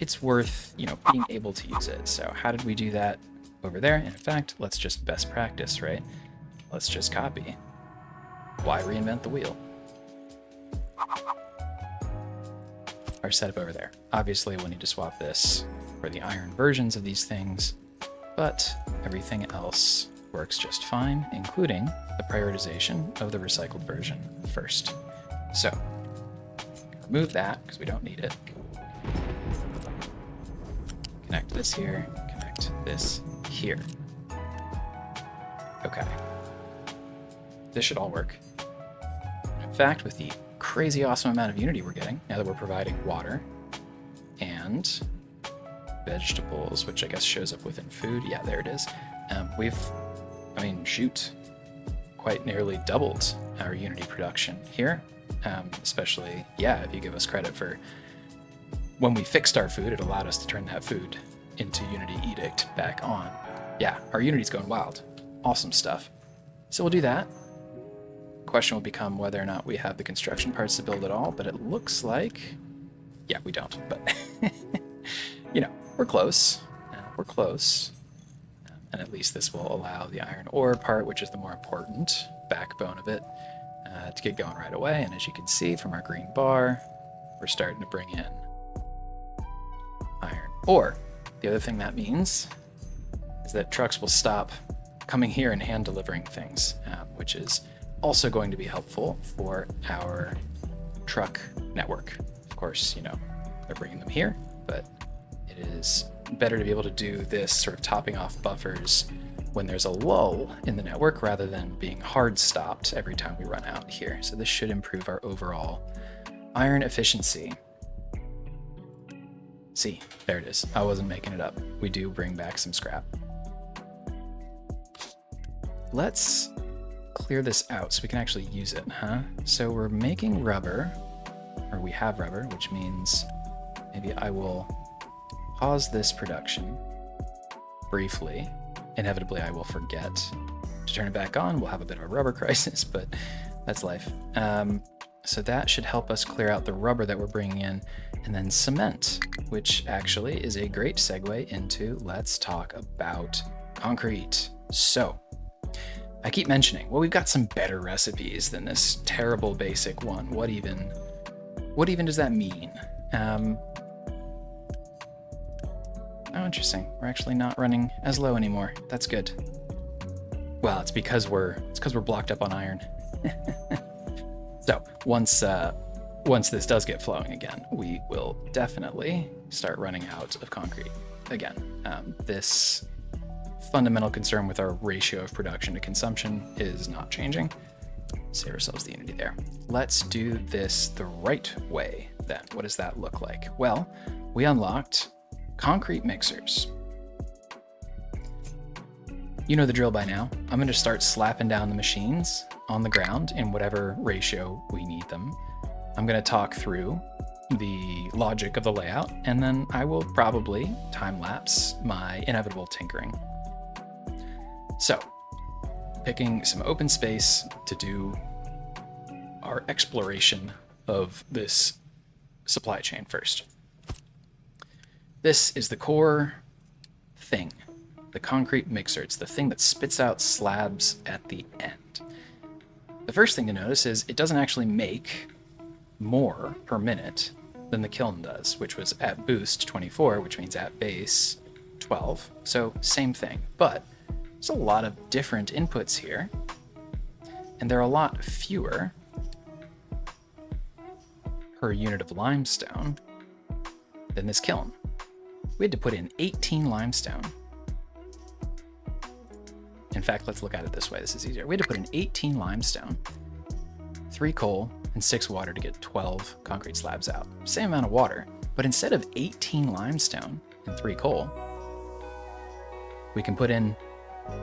it's worth, being able to use it. So how did we do that over there? In fact, let's just best practice, right? Let's just copy. Why reinvent the wheel? Our setup over there. Obviously, we'll need to swap this for the iron versions of these things, but everything else works just fine, including the prioritization of the recycled version first. So, remove that because we don't need it. Connect this here, connect this here. Okay. This should all work. In fact, with the crazy awesome amount of Unity we're getting, now that we're providing water and vegetables, which I guess shows up within food. Yeah, there it is. We've, quite nearly doubled our Unity production here. Especially, if you give us credit for when we fixed our food, it allowed us to turn that food into Unity Edict back on. Yeah, our Unity's going wild. Awesome stuff. So we'll do that. Question will become whether or not we have the construction parts to build it all, but it looks like, we don't, but we're close. We're close. And at least this will allow the iron ore part, which is the more important backbone of it, to get going right away. And as you can see from our green bar, we're starting to bring in iron ore. The other thing that means is that trucks will stop coming here and hand delivering things, which is also going to be helpful for our truck network. Of course, they're bringing them here, but it is better to be able to do this sort of topping off buffers when there's a lull in the network rather than being hard stopped every time we run out here. So this should improve our overall iron efficiency. See, there it is. I wasn't making it up. We do bring back some scrap. Let's clear this out so we can actually use it, huh? So we're making rubber, or we have rubber, which means maybe I will pause this production briefly. Inevitably, I will forget to turn it back on. We'll have a bit of a rubber crisis, but that's life. So that should help us clear out the rubber that we're bringing in, and then cement, which actually is a great segue into let's talk about concrete. So I keep mentioning, well, we've got some better recipes than this terrible basic one. What even does that mean? Oh, interesting. We're actually not running as low anymore. That's good. Well, it's because we're blocked up on iron. So once this does get flowing again, we will definitely start running out of concrete again. This fundamental concern with our ratio of production to consumption is not changing. Save ourselves the Unity there. Let's do this the right way then. What does that look like? Well, we unlocked concrete mixers. You know the drill by now. I'm going to start slapping down the machines on the ground in whatever ratio we need them. I'm going to talk through the logic of the layout, and then I will probably time-lapse my inevitable tinkering. So, picking some open space to do our exploration of this supply chain first. This is the core thing, the concrete mixer. It's the thing that spits out slabs at the end. The first thing to notice is it doesn't actually make more per minute than the kiln does, which was at boost 24, which means at base 12. So same thing, but there's a lot of different inputs here, and there are a lot fewer per unit of limestone than this kiln. We had to put in 18 limestone In fact, let's look at it this way. This is easier. We had to put in 18 limestone, 3 coal, and 6 water to get 12 concrete slabs out. Same amount of water, but instead of 18 limestone and 3 coal, we can put in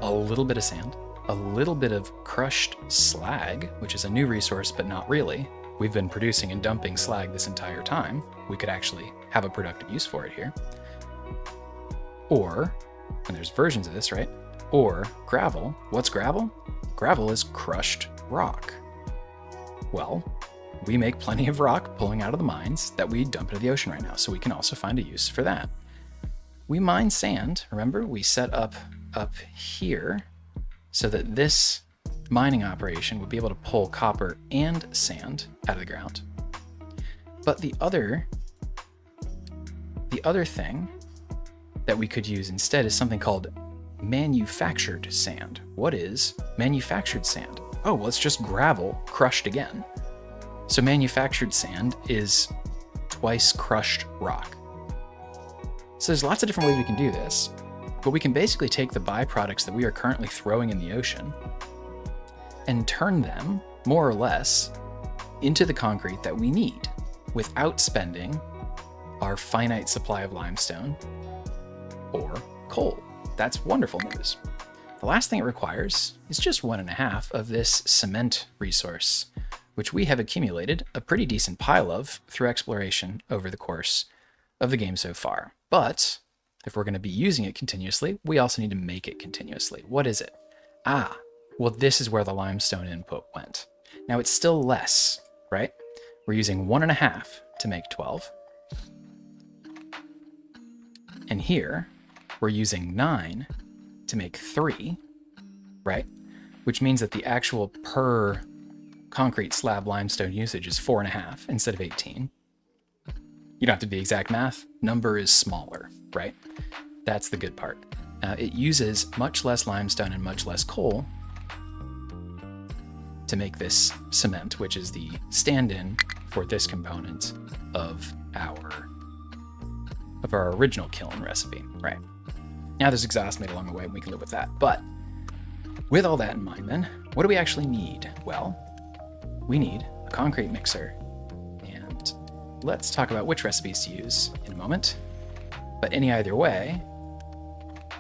a little bit of sand, a little bit of crushed slag, which is a new resource, but not really. We've been producing and dumping slag this entire time. We could actually have a productive use for it here. Or, and there's versions of this, right? Or gravel. What's gravel? Gravel is crushed rock. Well, we make plenty of rock pulling out of the mines that we dump into the ocean right now, so we can also find a use for that. We mine sand. Remember, we set up here so that this mining operation would be able to pull copper and sand out of the ground. But the other thing that we could use instead is something called manufactured sand. What is manufactured sand? Oh, well, it's just gravel crushed again. So manufactured sand is twice crushed rock. So there's lots of different ways we can do this, but we can basically take the byproducts that we are currently throwing in the ocean and turn them, more or less, into the concrete that we need without spending our finite supply of limestone or coal. That's wonderful news. The last thing it requires is just 1.5 of this cement resource, which we have accumulated a pretty decent pile of through exploration over the course of the game so far. But if we're going to be using it continuously, we also need to make it continuously. What is it? Well, this is where the limestone input went. Now it's still less, right? We're using 1.5 to make 12. And here we're using 9 to make 3, right? Which means that the actual per concrete slab limestone usage is 4.5 instead of 18. You don't have to do the exact math. Number is smaller, right? That's the good part. It uses much less limestone and much less coal to make this cement, which is the stand-in for this component of our original kiln recipe, right? Now there's exhaust made along the way, and we can live with that. But with all that in mind, then, what do we actually need? Well, we need a concrete mixer, and let's talk about which recipes to use in a moment. But either way,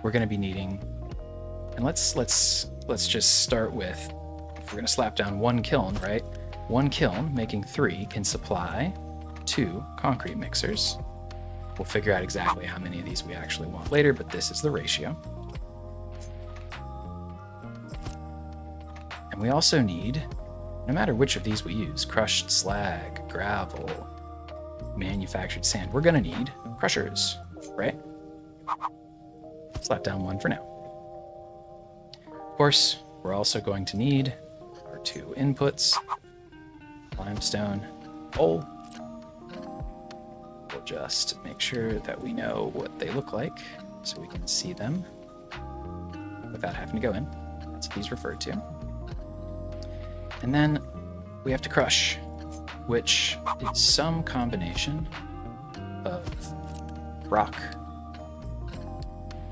we're going to be needing, and let's just start with, if we're going to slap down 1 kiln, right? 1 kiln making 3 can supply 2 concrete mixers. We'll figure out exactly how many of these we actually want later, but this is the ratio. And we also need, no matter which of these we use, crushed slag, gravel, manufactured sand, we're going to need crushers, right? Slap down 1 for now. Of course, we're also going to need our 2 inputs, limestone, coal. We'll just make sure that we know what they look like so we can see them without having to go in. That's what these refer to. And then we have to crush, which is some combination of rock,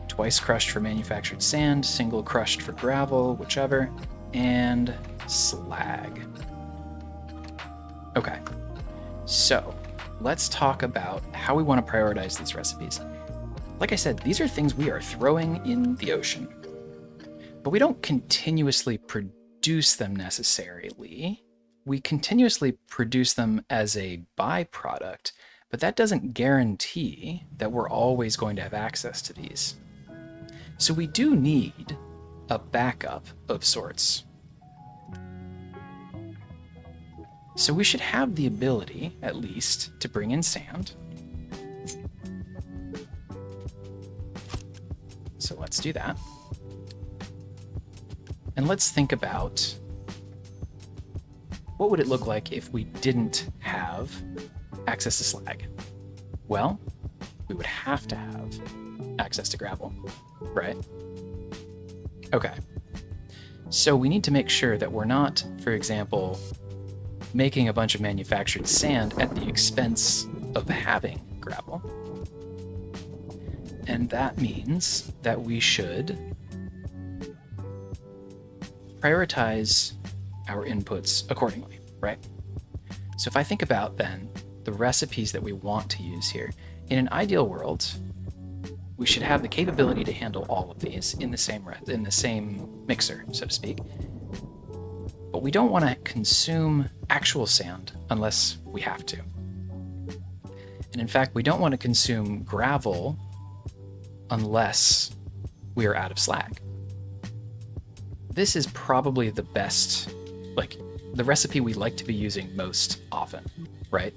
twice crushed for manufactured sand, single crushed for gravel, whichever, and slag. Okay, so let's talk about how we want to prioritize these recipes. Like I said, these are things we are throwing in the ocean, but we don't continuously produce them necessarily. We continuously produce them as a byproduct, but that doesn't guarantee that we're always going to have access to these. So we do need a backup of sorts. So we should have the ability, at least, to bring in sand. So let's do that. And let's think about what would it look like if we didn't have access to slag? Well, we would have to have access to gravel, right? Okay. So we need to make sure that we're not, for example, making a bunch of manufactured sand at the expense of having gravel. And that means that we should prioritize our inputs accordingly, right? So if I think about then the recipes that we want to use here, in an ideal world, we should have the capability to handle all of these in the same mixer, so to speak. But we don't want to consume actual sand unless we have to. And in fact, we don't want to consume gravel unless we are out of slag. This is probably the best, like the recipe we like to be using most often, right?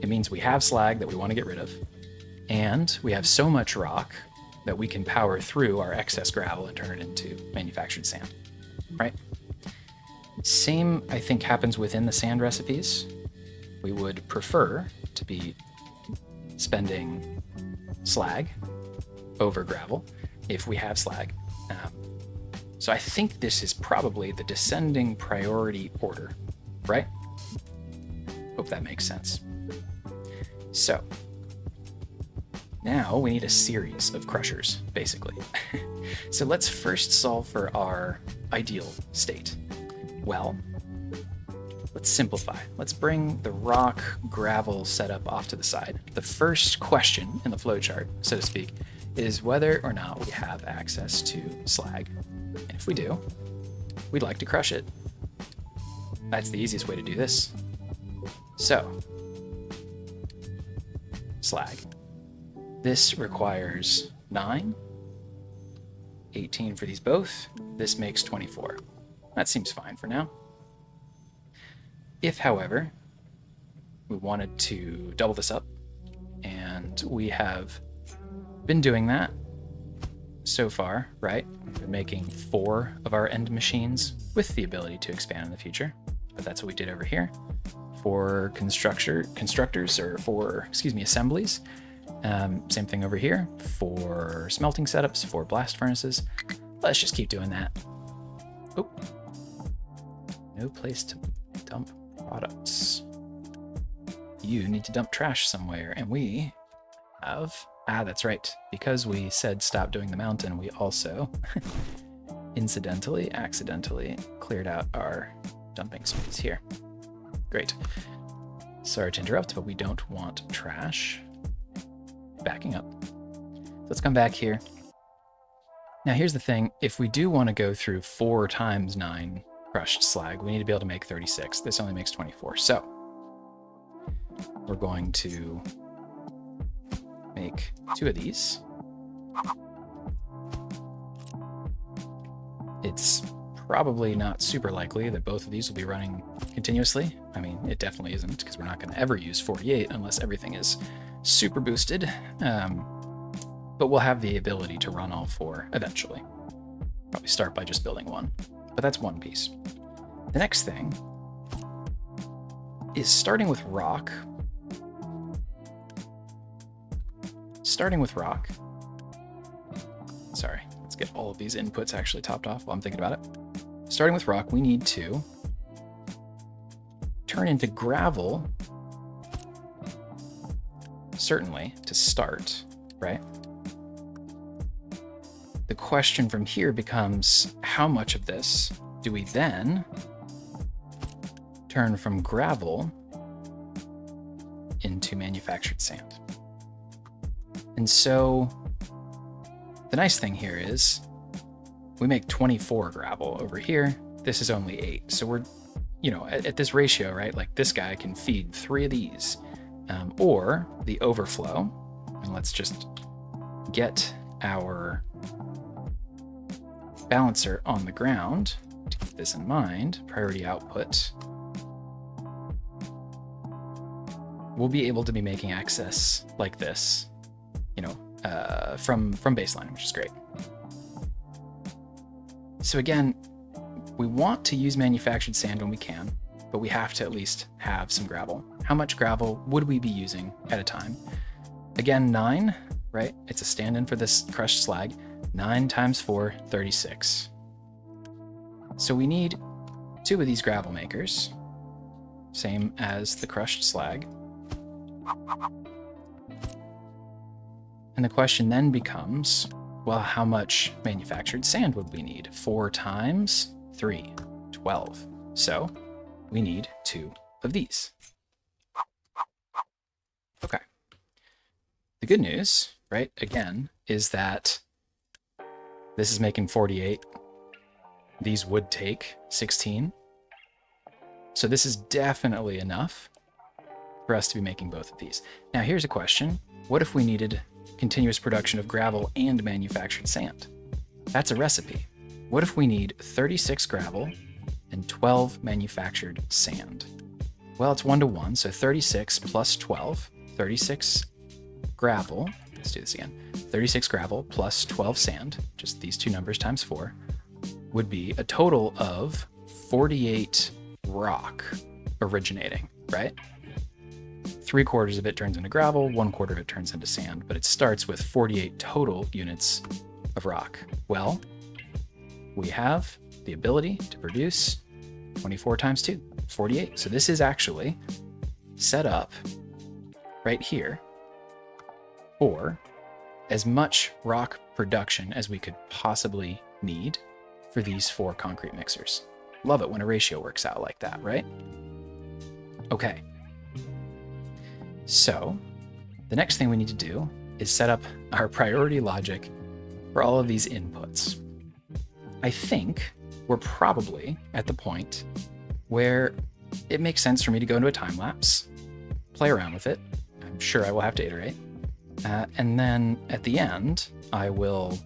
It means we have slag that we want to get rid of, and we have so much rock that we can power through our excess gravel and turn it into manufactured sand, right? Same, I think, happens within the sand recipes. We would prefer to be spending slag over gravel if we have slag. So I think this is probably the descending priority order, right? Hope that makes sense. So now we need a series of crushers, basically. So let's first solve for our ideal state. Well, let's simplify. Let's bring the rock gravel setup off to the side. The first question in the flowchart, so to speak, is whether or not we have access to slag. And if we do, we'd like to crush it. That's the easiest way to do this. So, slag. This requires 9, 18 for these both. This makes 24. That seems fine for now. If, however, we wanted to double this up, and we have been doing that so far, right? We've been making 4 of our end machines with the ability to expand in the future, but that's what we did over here. For constructors, or for, assemblies. Same thing over here for smelting setups, for blast furnaces. Let's just keep doing that. Oh, no place to dump products. You need to dump trash somewhere, and we have, that's right. Because we said stop doing the mountain, we also accidentally cleared out our dumping space here. Great. Sorry to interrupt, but we don't want trash backing up. Let's come back here. Now here's the thing, if we do want to go through 4 times 9 crushed slag, we need to be able to make 36. This only makes 24. So we're going to make 2 of these. It's probably not super likely that both of these will be running continuously. I mean, it definitely isn't, because we're not going to ever use 48 unless everything is super boosted. But we'll have the ability to run all 4 eventually. Probably start by just building 1, but that's one piece. The next thing is starting with rock. Sorry, let's get all of these inputs actually topped off while I'm thinking about it. Starting with rock, we need to turn into gravel, certainly, to start, right? The question from here becomes, how much of this do we then turn from gravel into manufactured sand? And so the nice thing here is we make 24 gravel over here. This is only 8. So we're, at this ratio, right? Like this guy can feed 3 of these, or the overflow. And let's just get our balancer on the ground to keep this in mind. Priority output. We'll be able to be making access like this, from baseline, which is great. So again, we want to use manufactured sand when we can, but we have to at least have some gravel. How much gravel would we be using at a time? Again, 9, right? It's a stand-in for this crushed slag. 9 times 4, 36. So we need 2 of these gravel makers, same as the crushed slag. And the question then becomes, Well, how much manufactured sand would we need? 4 times 3, 12. So we need 2 of these. Okay. The good news, right, again, is that this is making 48. These would take 16. So this is definitely enough for us to be making both of these. Now here's a question. What if we needed continuous production of gravel and manufactured sand? That's a recipe. What if we need 36 gravel and 12 manufactured sand? Well, it's 1 to 1, so 36 plus 12. 36 gravel, let's do this again. 36 gravel plus 12 sand, just these two numbers times 4, would be a total of 48 rock originating, right? 3/4 of it turns into gravel, 1/4 of it turns into sand, but it starts with 48 total units of rock. Well, we have the ability to produce 24 times 2, 48. So this is actually set up right here for as much rock production as we could possibly need for these 4 concrete mixers. Love it when a ratio works out like that, right? Okay. So the next thing we need to do is set up our priority logic for all of these inputs. I think we're probably at the point where it makes sense for me to go into a time lapse, play around with it. I'm sure I will have to iterate. And then at the end, I will,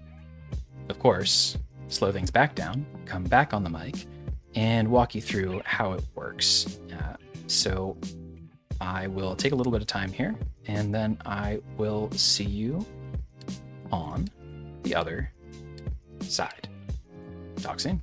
of course, slow things back down, come back on the mic, and walk you through how it works. So I will take a little bit of time here, and then I will see you on the other side. Talk soon.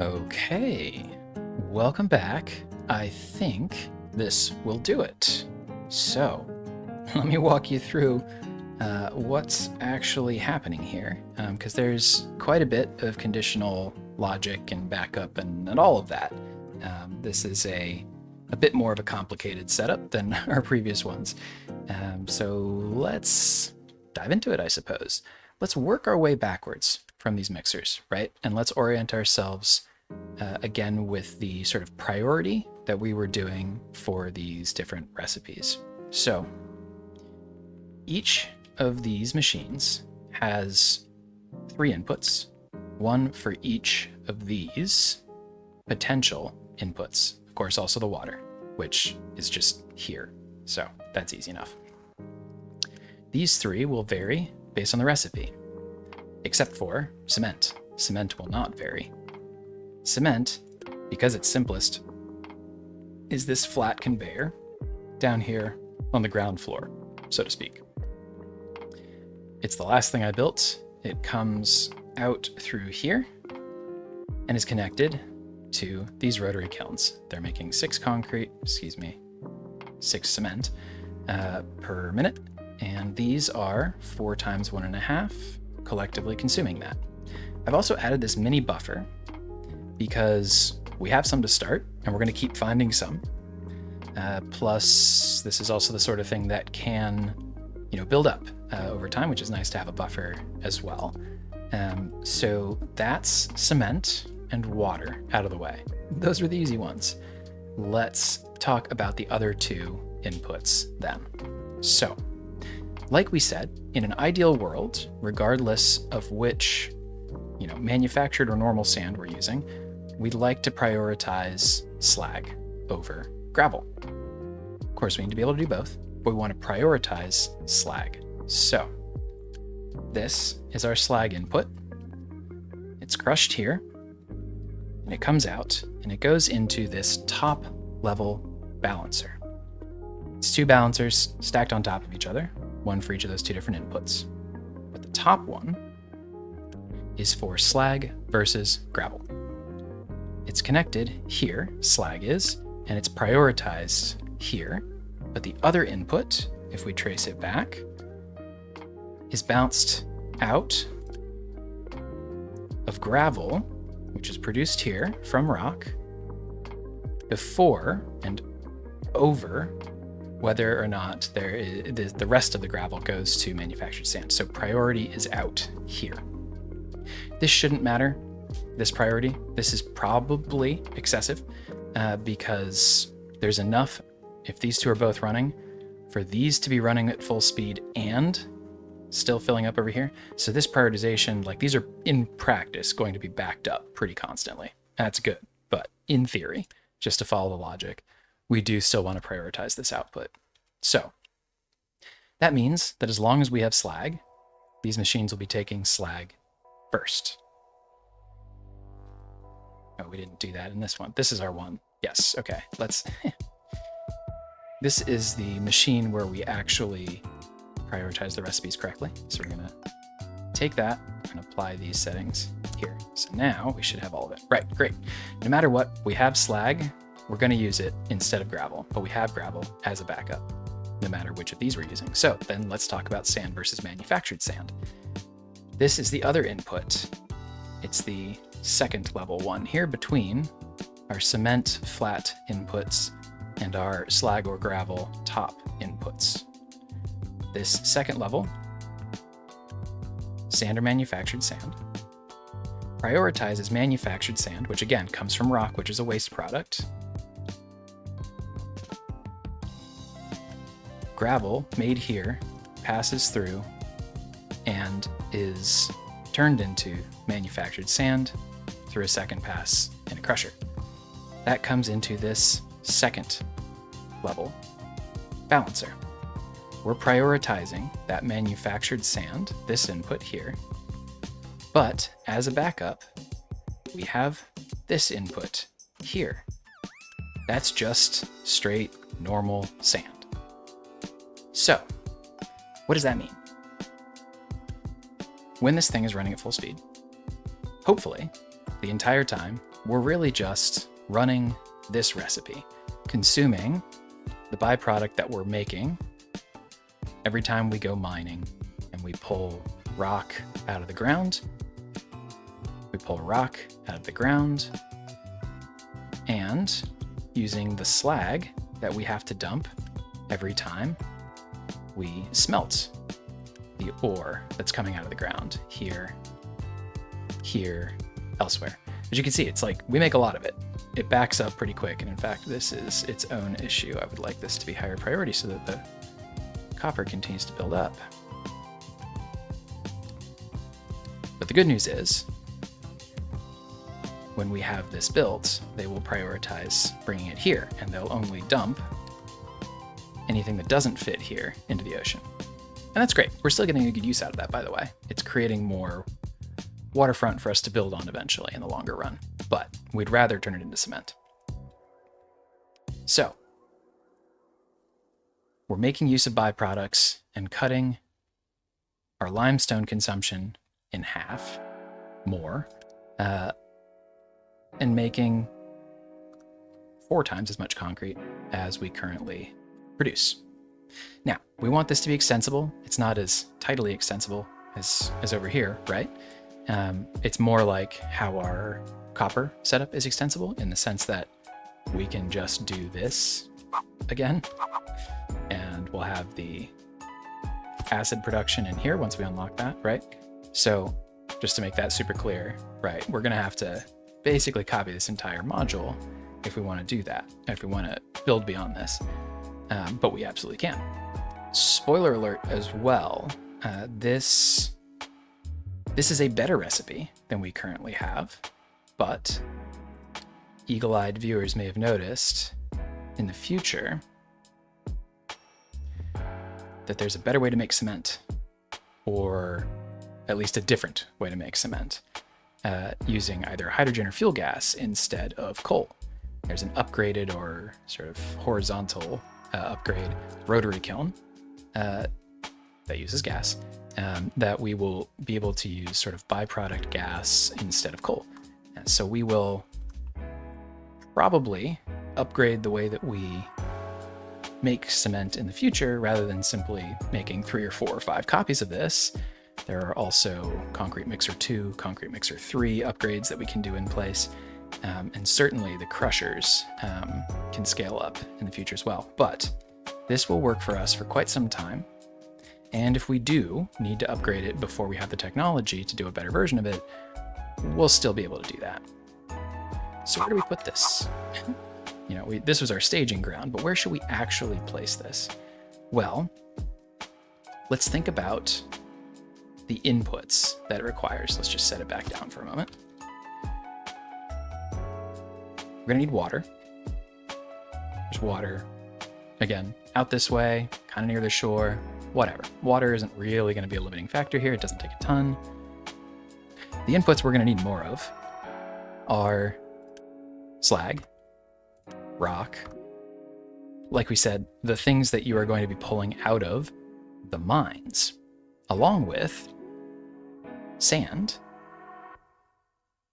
Okay, welcome back. I think this will do it. So, let me walk you through what's actually happening here, because there's quite a bit of conditional logic and backup and all of that. This is a bit more of a complicated setup than our previous ones. So let's dive into it, I suppose. Let's work our way backwards from these mixers, right? And let's orient ourselves again with the sort of priority that we were doing for these different recipes. So each of these machines has 3 inputs, one for each of these potential inputs. Of course, also the water, which is just here. So that's easy enough. These 3 will vary based on the recipe, except for cement. Cement will not vary. Cement, because it's simplest, is this flat conveyor down here on the ground floor, so to speak. It's the last thing I built. It comes out through here and is connected to these rotary kilns. They're making 6 cement per minute, and these are 4 times 1.5, collectively consuming that. I've also added this mini buffer because we have some to start, and we're going to keep finding some. Plus, this is also the sort of thing that can, build up over time, which is nice to have a buffer as well. So that's cement and water out of the way. Those are the easy ones. Let's talk about the other 2 inputs then. So, like we said, in an ideal world, regardless of which, manufactured or normal sand we're using, we'd like to prioritize slag over gravel. Of course, we need to be able to do both, but we want to prioritize slag. So this is our slag input. It's crushed here, and it comes out, and it goes into this top level balancer. It's 2 balancers stacked on top of each other, one for each of those 2 different inputs. But the top one is for slag versus gravel. It's connected here, slag is, and it's prioritized here. But the other input, if we trace it back, is bounced out of gravel, which is produced here from rock, before and over whether or not the rest of the gravel goes to manufactured sand. So priority is out here. This shouldn't matter, this priority. This is probably excessive because there's enough, if these 2 are both running, for these to be running at full speed and still filling up over here. So this prioritization, these are in practice going to be backed up pretty constantly. That's good, but in theory, just to follow the logic, we do still want to prioritize this output. So that means that as long as we have slag, these machines will be taking slag first. Oh, we didn't do that in this one. This is our one. Yes, okay, let's... This is the machine where we actually prioritize the recipes correctly. So we're gonna take that and apply these settings here. So now we should have all of it. Right, great. No matter what, we have slag, we're gonna use it instead of gravel, but we have gravel as a backup, no matter which of these we're using. So then let's talk about sand versus manufactured sand. This is the other input. It's the second level one here between our cement flat inputs and our slag or gravel top inputs. This second level, sand or manufactured sand, prioritizes manufactured sand, which again comes from rock, which is a waste product. Gravel made here passes through and is turned into manufactured sand through a second pass in a crusher. That comes into this second level balancer. We're prioritizing that manufactured sand, this input here, but as a backup, we have this input here. That's just straight normal sand. So, what does that mean? When this thing is running at full speed, hopefully, the entire time, we're really just running this recipe, consuming the byproduct that we're making every time we go mining and we pull rock out of the ground. We pull rock out of the ground, and using the slag that we have to dump every time we smelt the ore that's coming out of the ground here, elsewhere. As you can see, it's like we make a lot of it. It backs up pretty quick, and in fact, this is its own issue. I would like this to be higher priority so that the copper continues to build up. But the good news is, when we have this built, they will prioritize bringing it here, and they'll only dump anything that doesn't fit here into the ocean. And that's great. We're still getting a good use out of that, by the way. It's creating more waterfront for us to build on eventually in the longer run, but we'd rather turn it into cement. So we're making use of byproducts and cutting our limestone consumption in half more, and making 4 times as much concrete as we currently produce. Now, we want this to be extensible. It's not as tidily extensible as over here, right? It's more like how our copper setup is extensible, in the sense that we can just do this again, and we'll have the acid production in here once we unlock that, right? So just to make that super clear, right, we're gonna have to basically copy this entire module if we want to do that, if we want to build beyond this, but we absolutely can. Spoiler alert as well, this is a better recipe than we currently have, but eagle-eyed viewers may have noticed in the future that there's a better way to make cement, or at least a different way to make cement, using either hydrogen or fuel gas instead of coal. There's an upgraded or sort of horizontal upgrade rotary kiln that uses gas, that we will be able to use sort of byproduct gas instead of coal. So we will probably upgrade the way that we make cement in the future, rather than simply making 3 or 4 or 5 copies of this. There are also Concrete Mixer 2, Concrete Mixer 3 upgrades that we can do in place. And certainly the crushers can scale up in the future as well. But this will work for us for quite some time. And if we do need to upgrade it before we have the technology to do a better version of it, we'll still be able to do that. So where do we put this? You know, this was our staging ground, but where should we actually place this? Well, let's think about the inputs that it requires. Let's just set it back down for a moment. We're gonna need water. There's water, again, out this way, kind of near the shore, whatever. Water isn't really gonna be a limiting factor here. It doesn't take a ton. The inputs we're gonna need more of are slag, rock, like we said, the things that you are going to be pulling out of the mines, along with sand,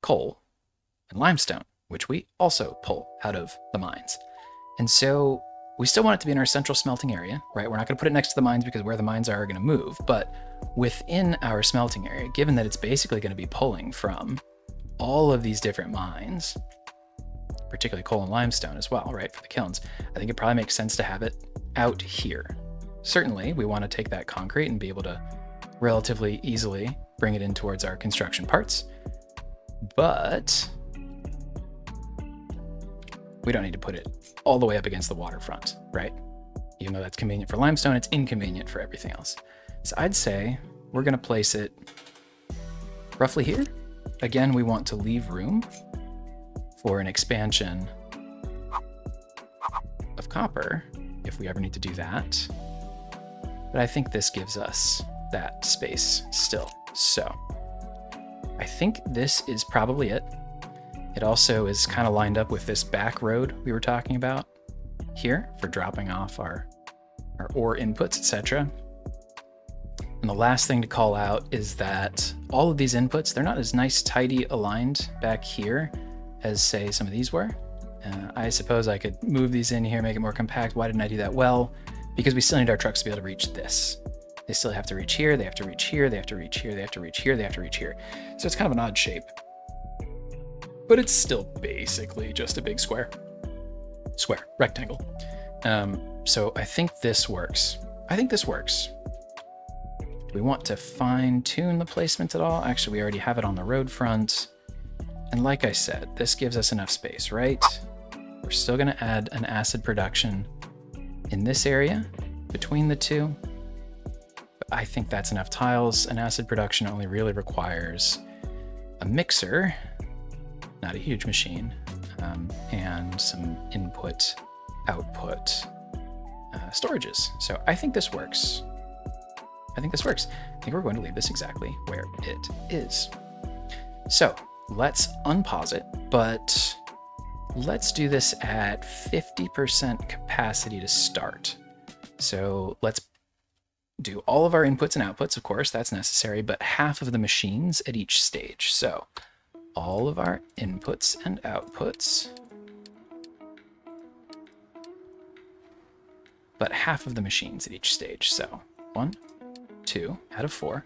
coal, and limestone, which we also pull out of the mines. And so we still want it to be in our central smelting area, right? We're not going to put it next to the mines, because where the mines are going to move, but within our smelting area, given that it's basically going to be pulling from all of these different mines, particularly coal and limestone as well, right, for the kilns, I think it probably makes sense to have it out here. Certainly, we want to take that concrete and be able to relatively easily bring it in towards our construction parts, but we don't need to put it all the way up against the waterfront, right? Even though that's convenient for limestone, it's inconvenient for everything else. So I'd say we're going to place it roughly here. Again, we want to leave room for an expansion of copper if we ever need to do that. But I think this gives us that space still. So I think this is probably it. It also is kind of lined up with this back road we were talking about here for dropping off our ore inputs, etc. And the last thing to call out is that all of these inputs, they're not as nice, tidy aligned back here as, say, some of these were. I suppose I could move these in here, make it more compact. Why didn't I do that? Well, because we still need our trucks to be able to reach this. They still have to reach here, they have to reach here, they have to reach here, they have to reach here, they have to reach here. So it's kind of an odd shape. But it's still basically just a big square. Square, rectangle. So I think this works. I think this works. Do we want to fine tune the placement at all? Actually, we already have it on the road front. And like I said, this gives us enough space, right? We're still gonna add an acid production in this area between the two. But I think that's enough tiles. An acid production only really requires a mixer, not a huge machine, and some input, output storages. So I think this works. I think we're going to leave this exactly where it is. So let's unpause it, but let's do this at 50% capacity to start. So let's do all of our inputs and outputs, of course, that's necessary, but half of the machines at each stage. So all of our inputs and outputs, but half of the machines at each stage. So 1, 2 out of 4,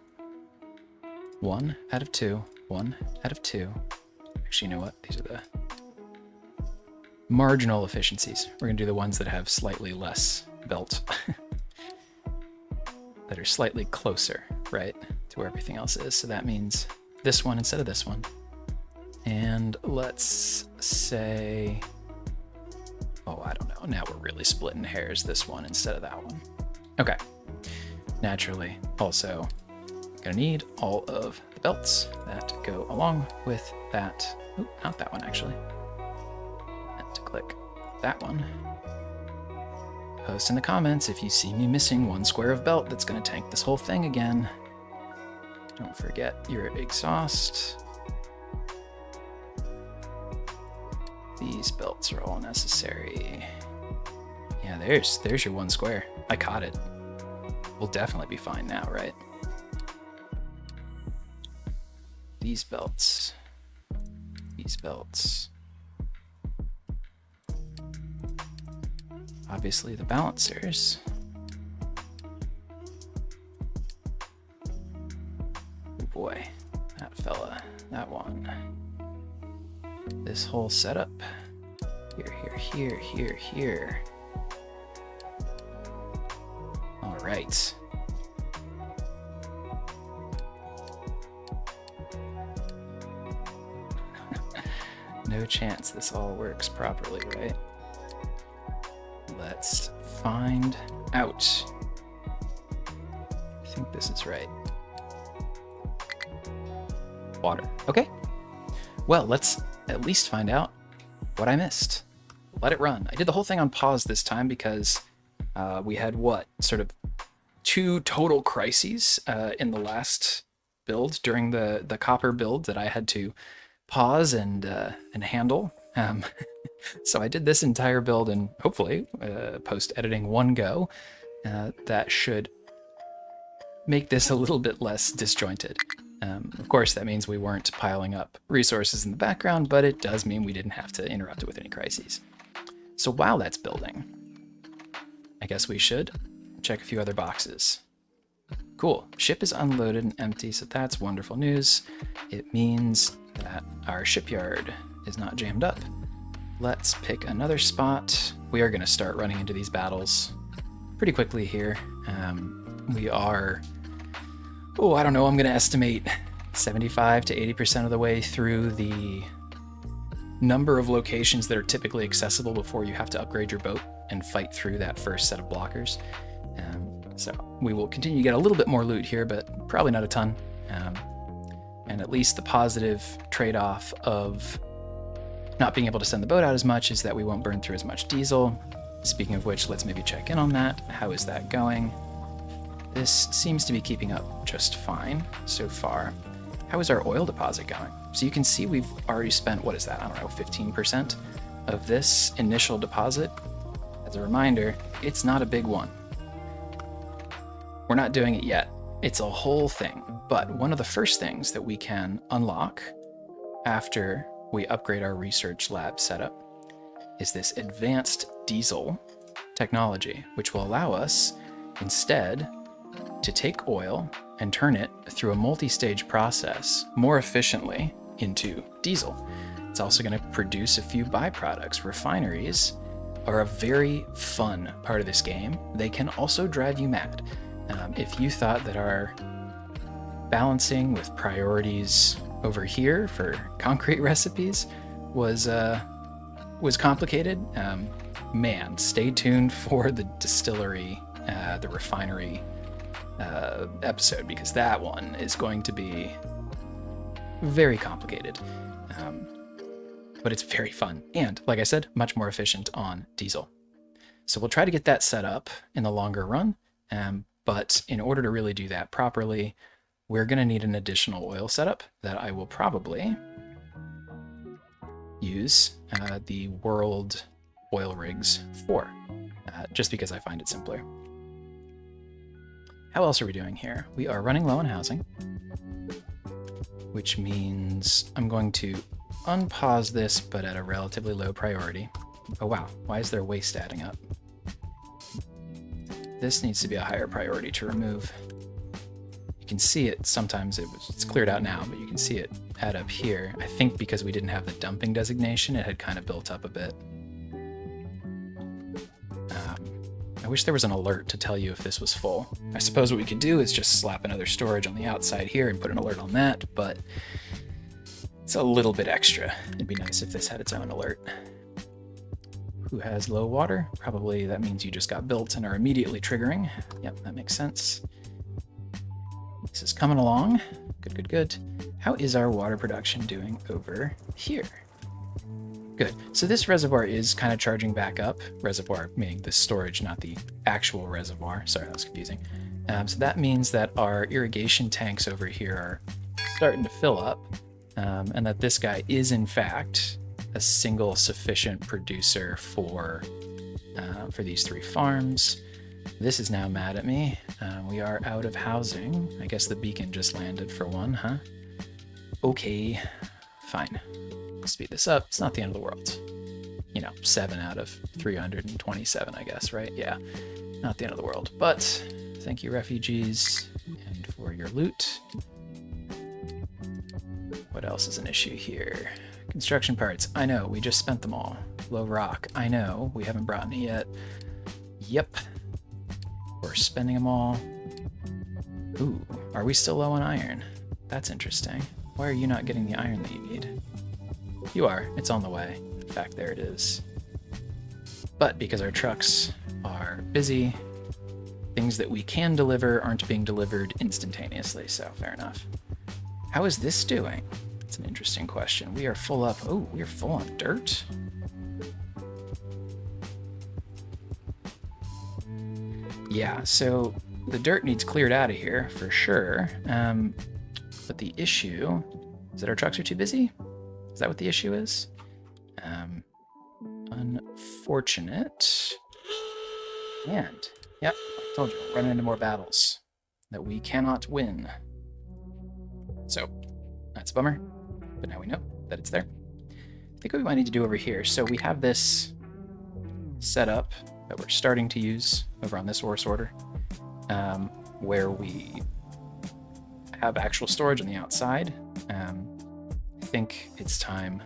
1 out of 2, 1 out of 2. Actually, you know what? These are the marginal efficiencies. We're gonna do the ones that have slightly less belt, that are slightly closer, right, to where everything else is. So that means this one instead of this one. And let's say, oh, I don't know. Now we're really splitting hairs. This one instead of that one. Okay. Naturally, also gonna need all of the belts that go along with that. Oop, not that one actually. Meant to click that one. Post in the comments if you see me missing one square of belt that's gonna tank this whole thing again. Don't forget your exhaust. These belts are all necessary. Yeah, there's your one square. I caught it. We'll definitely be fine now, right? These belts. These belts. Obviously the balancers. Oh boy, that fella, that one. This whole setup. Here. All right. No chance this all works properly, right? Let's find out. I think this is right. Water. Okay. Well, let's at least find out what I missed. Let it run. I did the whole thing on pause this time because we had what? Sort of 2 total crises in the last build during the copper build that I had to pause and handle. So I did this entire build and hopefully post-editing one go. That should make this a little bit less disjointed. Of course, that means we weren't piling up resources in the background, but it does mean we didn't have to interrupt it with any crises. So while that's building, I guess we should check a few other boxes. Cool, ship is unloaded and empty, so that's wonderful news. It means that our shipyard is not jammed up. Let's pick another spot. We are gonna start running into these battles pretty quickly here. We are, I don't know, I'm gonna estimate 75 to 80% of the way through the number of locations that are typically accessible before you have to upgrade your boat and fight through that first set of blockers. So we will continue to get a little bit more loot here, but probably not a ton. And at least the positive trade-off of not being able to send the boat out as much is that we won't burn through as much diesel. Speaking of which, let's maybe check in on that. How is that going? This seems to be keeping up just fine so far. How is our oil deposit going? So you can see we've already spent, what is that? I don't know, 15% of this initial deposit. As a reminder, it's not a big one. We're not doing it yet. It's a whole thing. But one of the first things that we can unlock after we upgrade our research lab setup is this advanced diesel technology, which will allow us instead to take oil and turn it through a multi-stage process more efficiently into diesel. It's also going to produce a few byproducts. Refineries are a very fun part of this game. They can also drive you mad. If you thought that our balancing with priorities over here for concrete recipes was complicated, man, stay tuned for the distillery, the refinery episode, because that one is going to be very complicated. But it's very fun. And like I said, much more efficient on diesel. So we'll try to get that set up in the longer run. But in order to really do that properly, we're going to need an additional oil setup that I will probably use the World Oil Rigs for, just because I find it simpler. How else are we doing here? We are running low on housing, which means I'm going to unpause this, but at a relatively low priority. Oh wow, why is there waste adding up? This needs to be a higher priority to remove. You can see it sometimes, it's cleared out now, but you can see it add up here. I think because we didn't have the dumping designation, it had kind of built up a bit. I wish there was an alert to tell you if this was full. I suppose what we could do is just slap another storage on the outside here and put an alert on that, but it's a little bit extra. It'd be nice if this had its own alert. Who has low water? Probably that means you just got built and are immediately triggering. Yep, that makes sense. This is coming along. Good, good, good. How is our water production doing over here? Good. So this reservoir is kind of charging back up. Reservoir meaning the storage, not the actual reservoir. Sorry, that was confusing. So that means that our irrigation tanks over here are starting to fill up, and that this guy is in fact a single sufficient producer for these 3 farms. This is now mad at me. We are out of housing. I guess the beacon just landed for one, huh? Okay, fine. Speed this up. It's not the end of the world. You know, 7 out of 327, I guess, right? Yeah, not the end of the world. But thank you, refugees, and for your loot. What else is an issue here? Construction parts. I know, we just spent them all. Low rock. I know, we haven't brought any yet. Yep. We're spending them all. Ooh, are we still low on iron? That's interesting. Why are you not getting the iron that you need? You are. It's on the way. In fact, there it is. But because our trucks are busy, things that we can deliver aren't being delivered instantaneously, so fair enough. How is this doing? It's an interesting question. We are full up. Oh, we are full on dirt? Yeah, so the dirt needs cleared out of here for sure. But the issue is that our trucks are too busy? Is that what the issue is? Unfortunate. And, yep, I told you, we're running into more battles that we cannot win. So, that's a bummer, but now we know that it's there. I think what we might need to do over here, so we have this setup that we're starting to use over on this ore sorter, where we have actual storage on the outside. I think it's time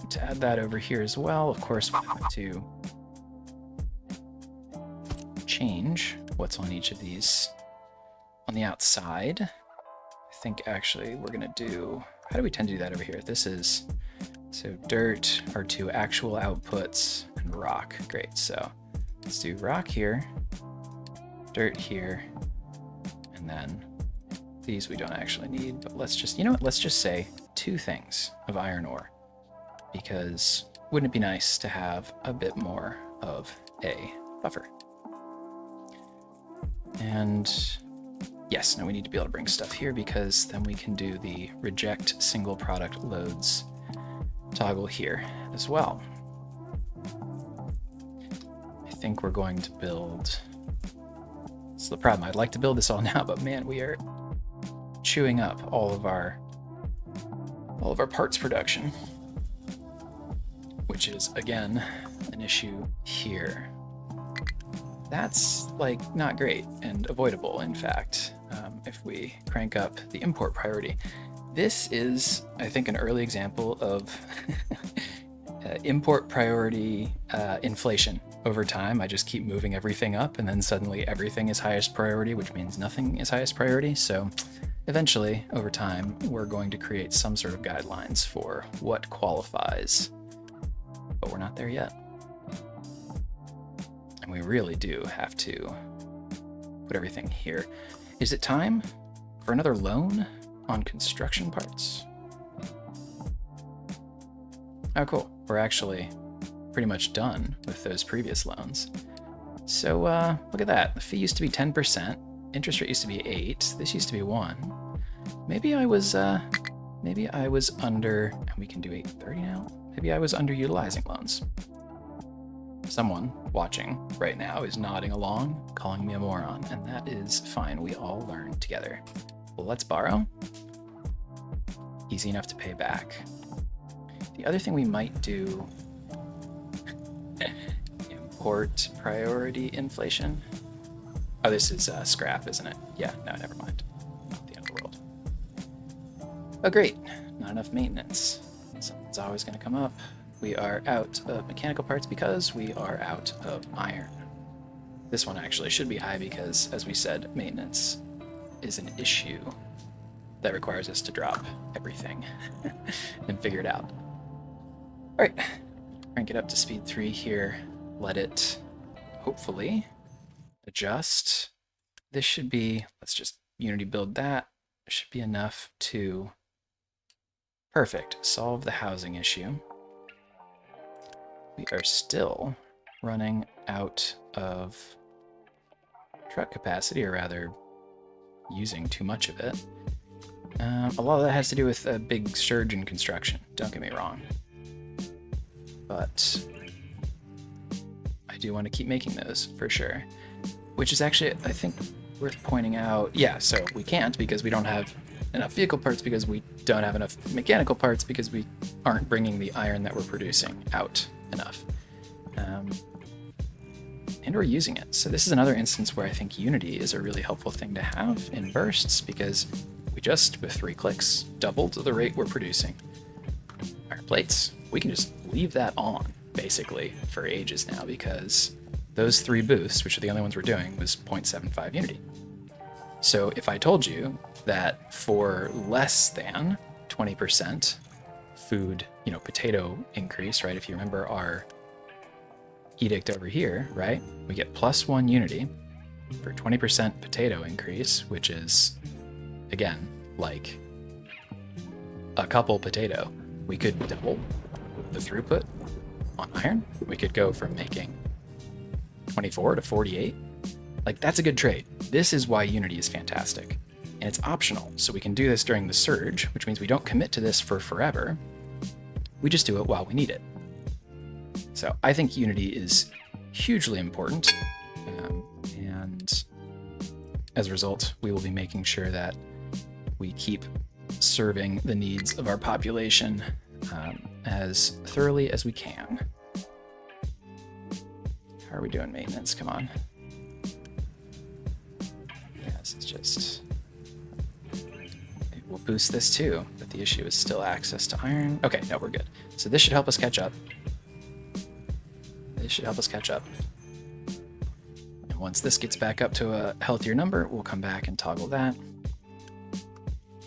to add that over here as well. Of course, we have to change what's on each of these on the outside. I think actually we're gonna do, how do we tend to do that over here? This is, so dirt are 2 actual outputs and rock. Great, so let's do rock here, dirt here, and then these we don't actually need, but let's just, you know what, let's just say 2 things of iron ore, because wouldn't it be nice to have a bit more of a buffer? And yes, now we need to be able to bring stuff here, because then we can do the reject single product loads toggle here as well. I think we're going to build, it's the problem, I'd like to build this all now, but man, we are chewing up all of our all of our parts production, which is, again, an issue here. That's, like, not great and avoidable, in fact, if we crank up the import priority. This is, I think, an early example of import priority inflation. Over time, I just keep moving everything up, and then suddenly everything is highest priority, which means nothing is highest priority. So eventually, over time, we're going to create some sort of guidelines for what qualifies, but we're not there yet. And we really do have to put everything here. Is it time for another loan on construction parts? Oh, cool. We're actually pretty much done with those previous loans. So look at that. The fee used to be 10%. Interest rate used to be 8. This used to be 1. Maybe I was under, and we can do 830 now. Maybe I was underutilizing loans. Someone watching right now is nodding along, calling me a moron, and that is fine. We all learn together. Well, let's borrow. Easy enough to pay back. The other thing we might do, import priority inflation. Oh, this is scrap, isn't it? Yeah, no, never mind. Not the end of the world. Oh, great. Not enough maintenance. Something's always going to come up. We are out of mechanical parts because we are out of iron. This one actually should be high because, as we said, maintenance is an issue that requires us to drop everything and figure it out. All right, crank it up to speed 3 here. Let it hopefully adjust. This should be, let's just Unity build that. It should be enough to, perfect, solve the housing issue. We are still running out of truck capacity, or rather using too much of it. A lot of that has to do with a big surge in construction, don't get me wrong. But I do want to keep making those, for sure. Which is actually, I think, worth pointing out. Yeah, so we can't because we don't have enough vehicle parts, because we don't have enough mechanical parts, because we aren't bringing the iron that we're producing out enough. And we're using it. So this is another instance where I think Unity is a really helpful thing to have in bursts, because we just, with 3 clicks, doubled the rate we're producing iron plates. We can just leave that on, basically, for ages now, because those 3 boosts, which are the only ones we're doing, was 0.75 Unity. So if I told you that for less than 20% food, potato increase, right? If you remember our edict over here, right? We get +1 Unity for 20% potato increase, which is, again, like a couple potato. We could double the throughput on iron. We could go from making 24 to 48. Like, that's a good trade. This is why Unity is fantastic. And it's optional, so we can do this during the surge, which means we don't commit to this for forever. We just do it while we need it. So I think Unity is hugely important, and as a result, we will be making sure that we keep serving the needs of our population as thoroughly as we can. How are we doing maintenance? Come on. Yeah, this is just... We'll boost this too, but the issue is still access to iron. Okay, no, we're good. So this should help us catch up. This should help us catch up. And once this gets back up to a healthier number, we'll come back and toggle that.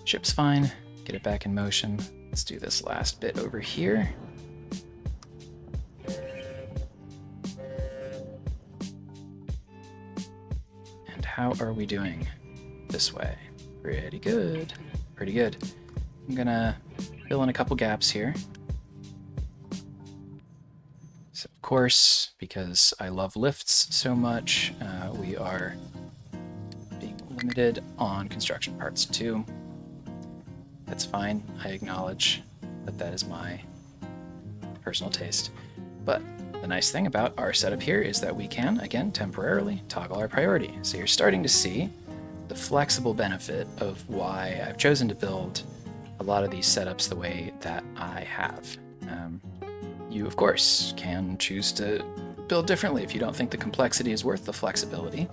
Ship's fine. Get it back in motion. Let's do this last bit over here. And how are we doing this way? Pretty good. Pretty good. I'm gonna fill in a couple gaps here. So of course, because I love lifts so much, we are being limited on construction parts too. That's fine. I acknowledge that that is my personal taste. But the nice thing about our setup here is that we can, again, temporarily toggle our priority. So you're starting to see the flexible benefit of why I've chosen to build a lot of these setups the way that I have. You, of course, can choose to build differently if you don't think the complexity is worth the flexibility.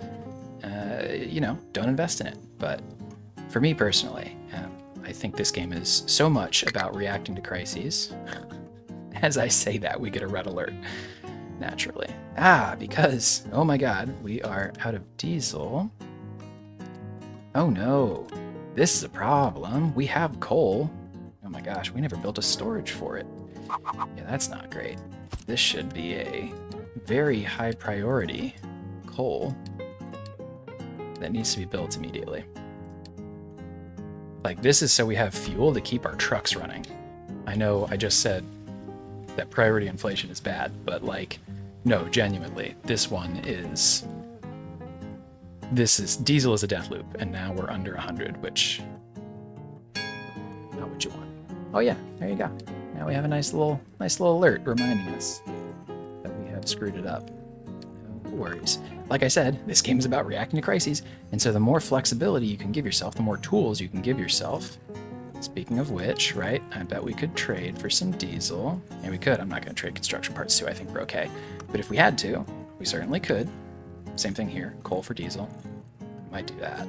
Don't invest in it. But for me personally, I think this game is so much about reacting to crises. As I say that, we get a red alert, naturally. Because, oh my god, we are out of diesel. Oh no, this is a problem. We have coal. Oh my gosh, we never built a storage for it. Yeah, that's not great. This should be a very high priority coal that needs to be built immediately. Like, this is so we have fuel to keep our trucks running. I know I just said that priority inflation is bad, but like, no, genuinely, diesel is a death loop, and now we're under 100, which, not what you want. Oh yeah, there you go. Now we have a nice little alert reminding us that we have screwed it up. No worries. Like I said, this game is about reacting to crises, and so the more flexibility you can give yourself, the more tools you can give yourself. Speaking of which, right, I bet we could trade for some diesel. Yeah, we could. I'm not going to trade construction parts too. I think we're okay. But if we had to, we certainly could. Same thing here, coal for diesel. Might do that.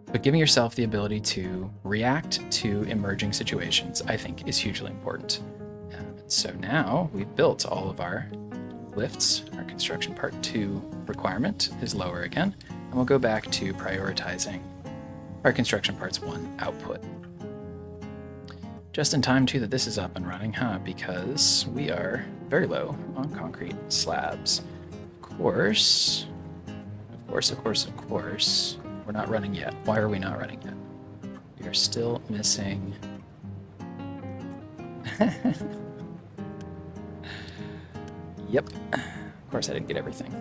But giving yourself the ability to react to emerging situations, I think, is hugely important. So now we've built all of our lifts. Our construction part 2 requirement is lower again, and we'll go back to prioritizing our construction parts 1 output. Just in time too that this is up and running, because we are very low on concrete slabs. Of course, we're not running yet. Why are we not running yet? We are still missing... Yep. Of course I didn't get everything.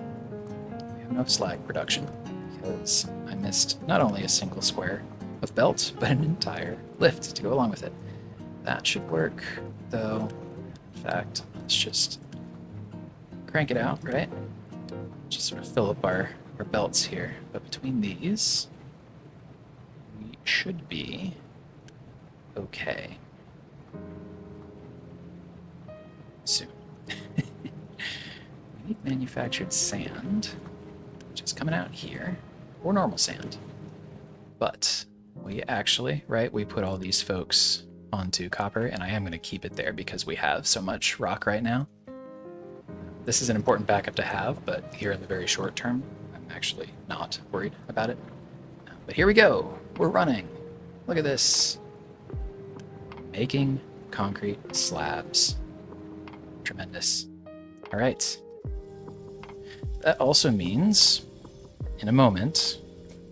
We have no slag production because I missed not only a single square of belt, but an entire lift to go along with it. That should work, though. In fact, let's just crank it out, right? Just sort of fill up our belts here. But between these, we should be okay. Soon. We need manufactured sand, which is coming out here, or normal sand. But we actually, right, we put all these folks onto copper, and I am going to keep it there because we have so much rock right now. This is an important backup to have, but here in the very short term, I'm actually not worried about it. But here we go. We're running. Look at this. Making concrete slabs. Tremendous. All right. That also means, in a moment,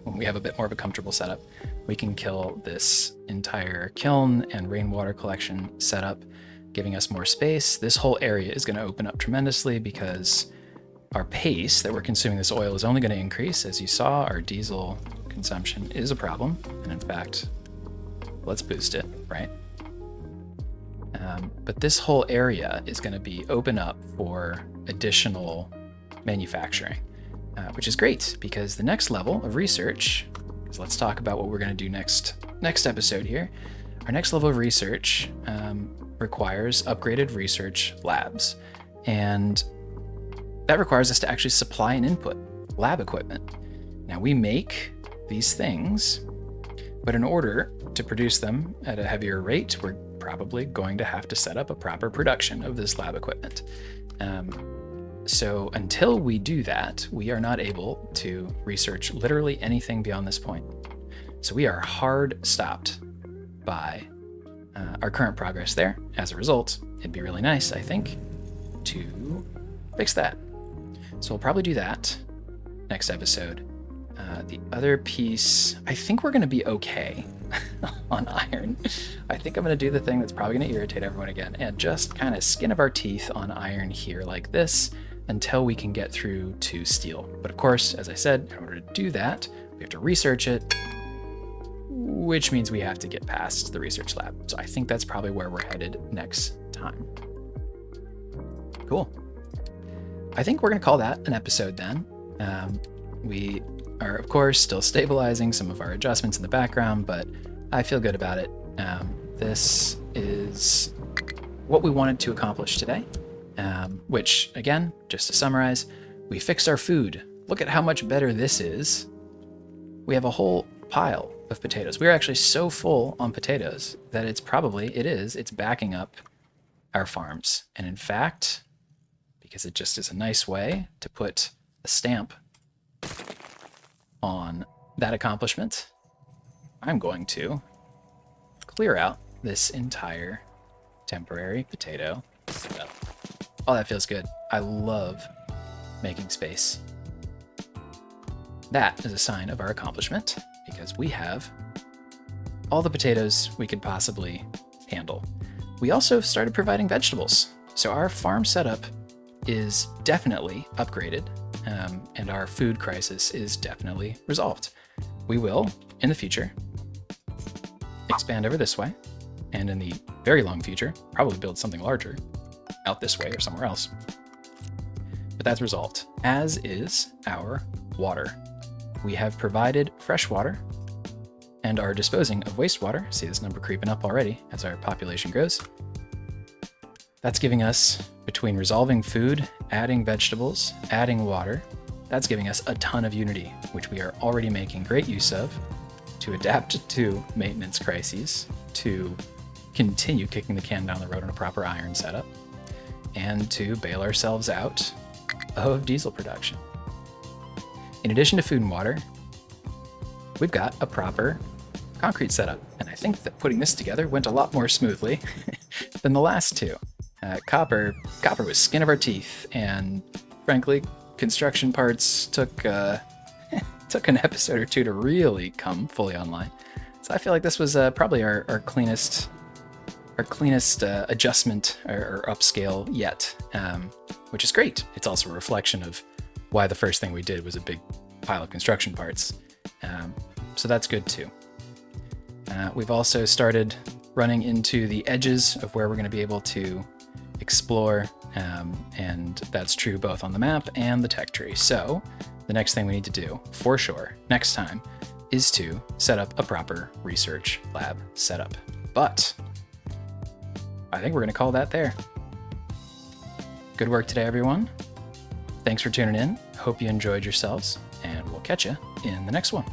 when we have a bit more of a comfortable setup, we can kill this entire kiln and rainwater collection setup, giving us more space. This whole area is going to open up tremendously because our pace that we're consuming this oil is only going to increase. As you saw, our diesel consumption is a problem. And in fact, let's boost it, right? But this whole area is going to be open up for additional manufacturing, which is great because the next level of research, because let's talk about what we're going to do next episode here. Our next level of research requires upgraded research labs, and that requires us to actually supply and input lab equipment. Now we make these things, but in order to produce them at a heavier rate, we're probably going to have to set up a proper production of this lab equipment. So until we do that, we are not able to research literally anything beyond this point. So we are hard stopped by our current progress there. As a result, it'd be really nice, I think, to fix that. So we'll probably do that next episode. The other piece, I think we're going to be okay on iron. I think I'm going to do the thing that's probably going to irritate everyone again and just kind of skin of our teeth on iron here like this until we can get through to steel. But of course, as I said, in order to do that, we have to research it, which means we have to get past the research lab. So I think that's probably where we're headed next time. Cool. I think we're going to call that an episode then. We are, of course, still stabilizing some of our adjustments in the background, but I feel good about it. This is what we wanted to accomplish today, which, again, just to summarize, we fixed our food. Look at how much better this is. We have a whole pile of potatoes. We're actually so full on potatoes that it's backing up our farms. And in fact, because it just is a nice way to put a stamp on that accomplishment, I'm going to clear out this entire temporary potato setup. Oh, that feels good. I love making space. That is a sign of our accomplishment because we have all the potatoes we could possibly handle. We also started providing vegetables. So our farm setup is definitely upgraded, and our food crisis is definitely resolved. We will, in the future, expand over this way, and in the very long future, probably build something larger out this way or somewhere else. But that's resolved, as is our water. We have provided fresh water and are disposing of wastewater. See this number creeping up already as our population grows. That's giving us, between resolving food, adding vegetables, adding water, that's giving us a ton of unity, which we are already making great use of to adapt to maintenance crises, to continue kicking the can down the road on a proper iron setup, and to bail ourselves out of diesel production. In addition to food and water, we've got a proper concrete setup, and I think that putting this together went a lot more smoothly than the last two. Copper was skin of our teeth, and frankly, construction parts took an episode or two to really come fully online. So I feel like this was probably our cleanest adjustment or upscale yet, which is great. It's also a reflection of why the first thing we did was a big pile of construction parts. So that's good too. We've also started running into the edges of where we're going to be able to explore, and that's true both on the map and the tech tree. So the next thing we need to do, for sure, next time, is to set up a proper research lab setup. But I think we're going to call that there. Good work today, everyone. Thanks for tuning in. Hope you enjoyed yourselves, and we'll catch you in the next one.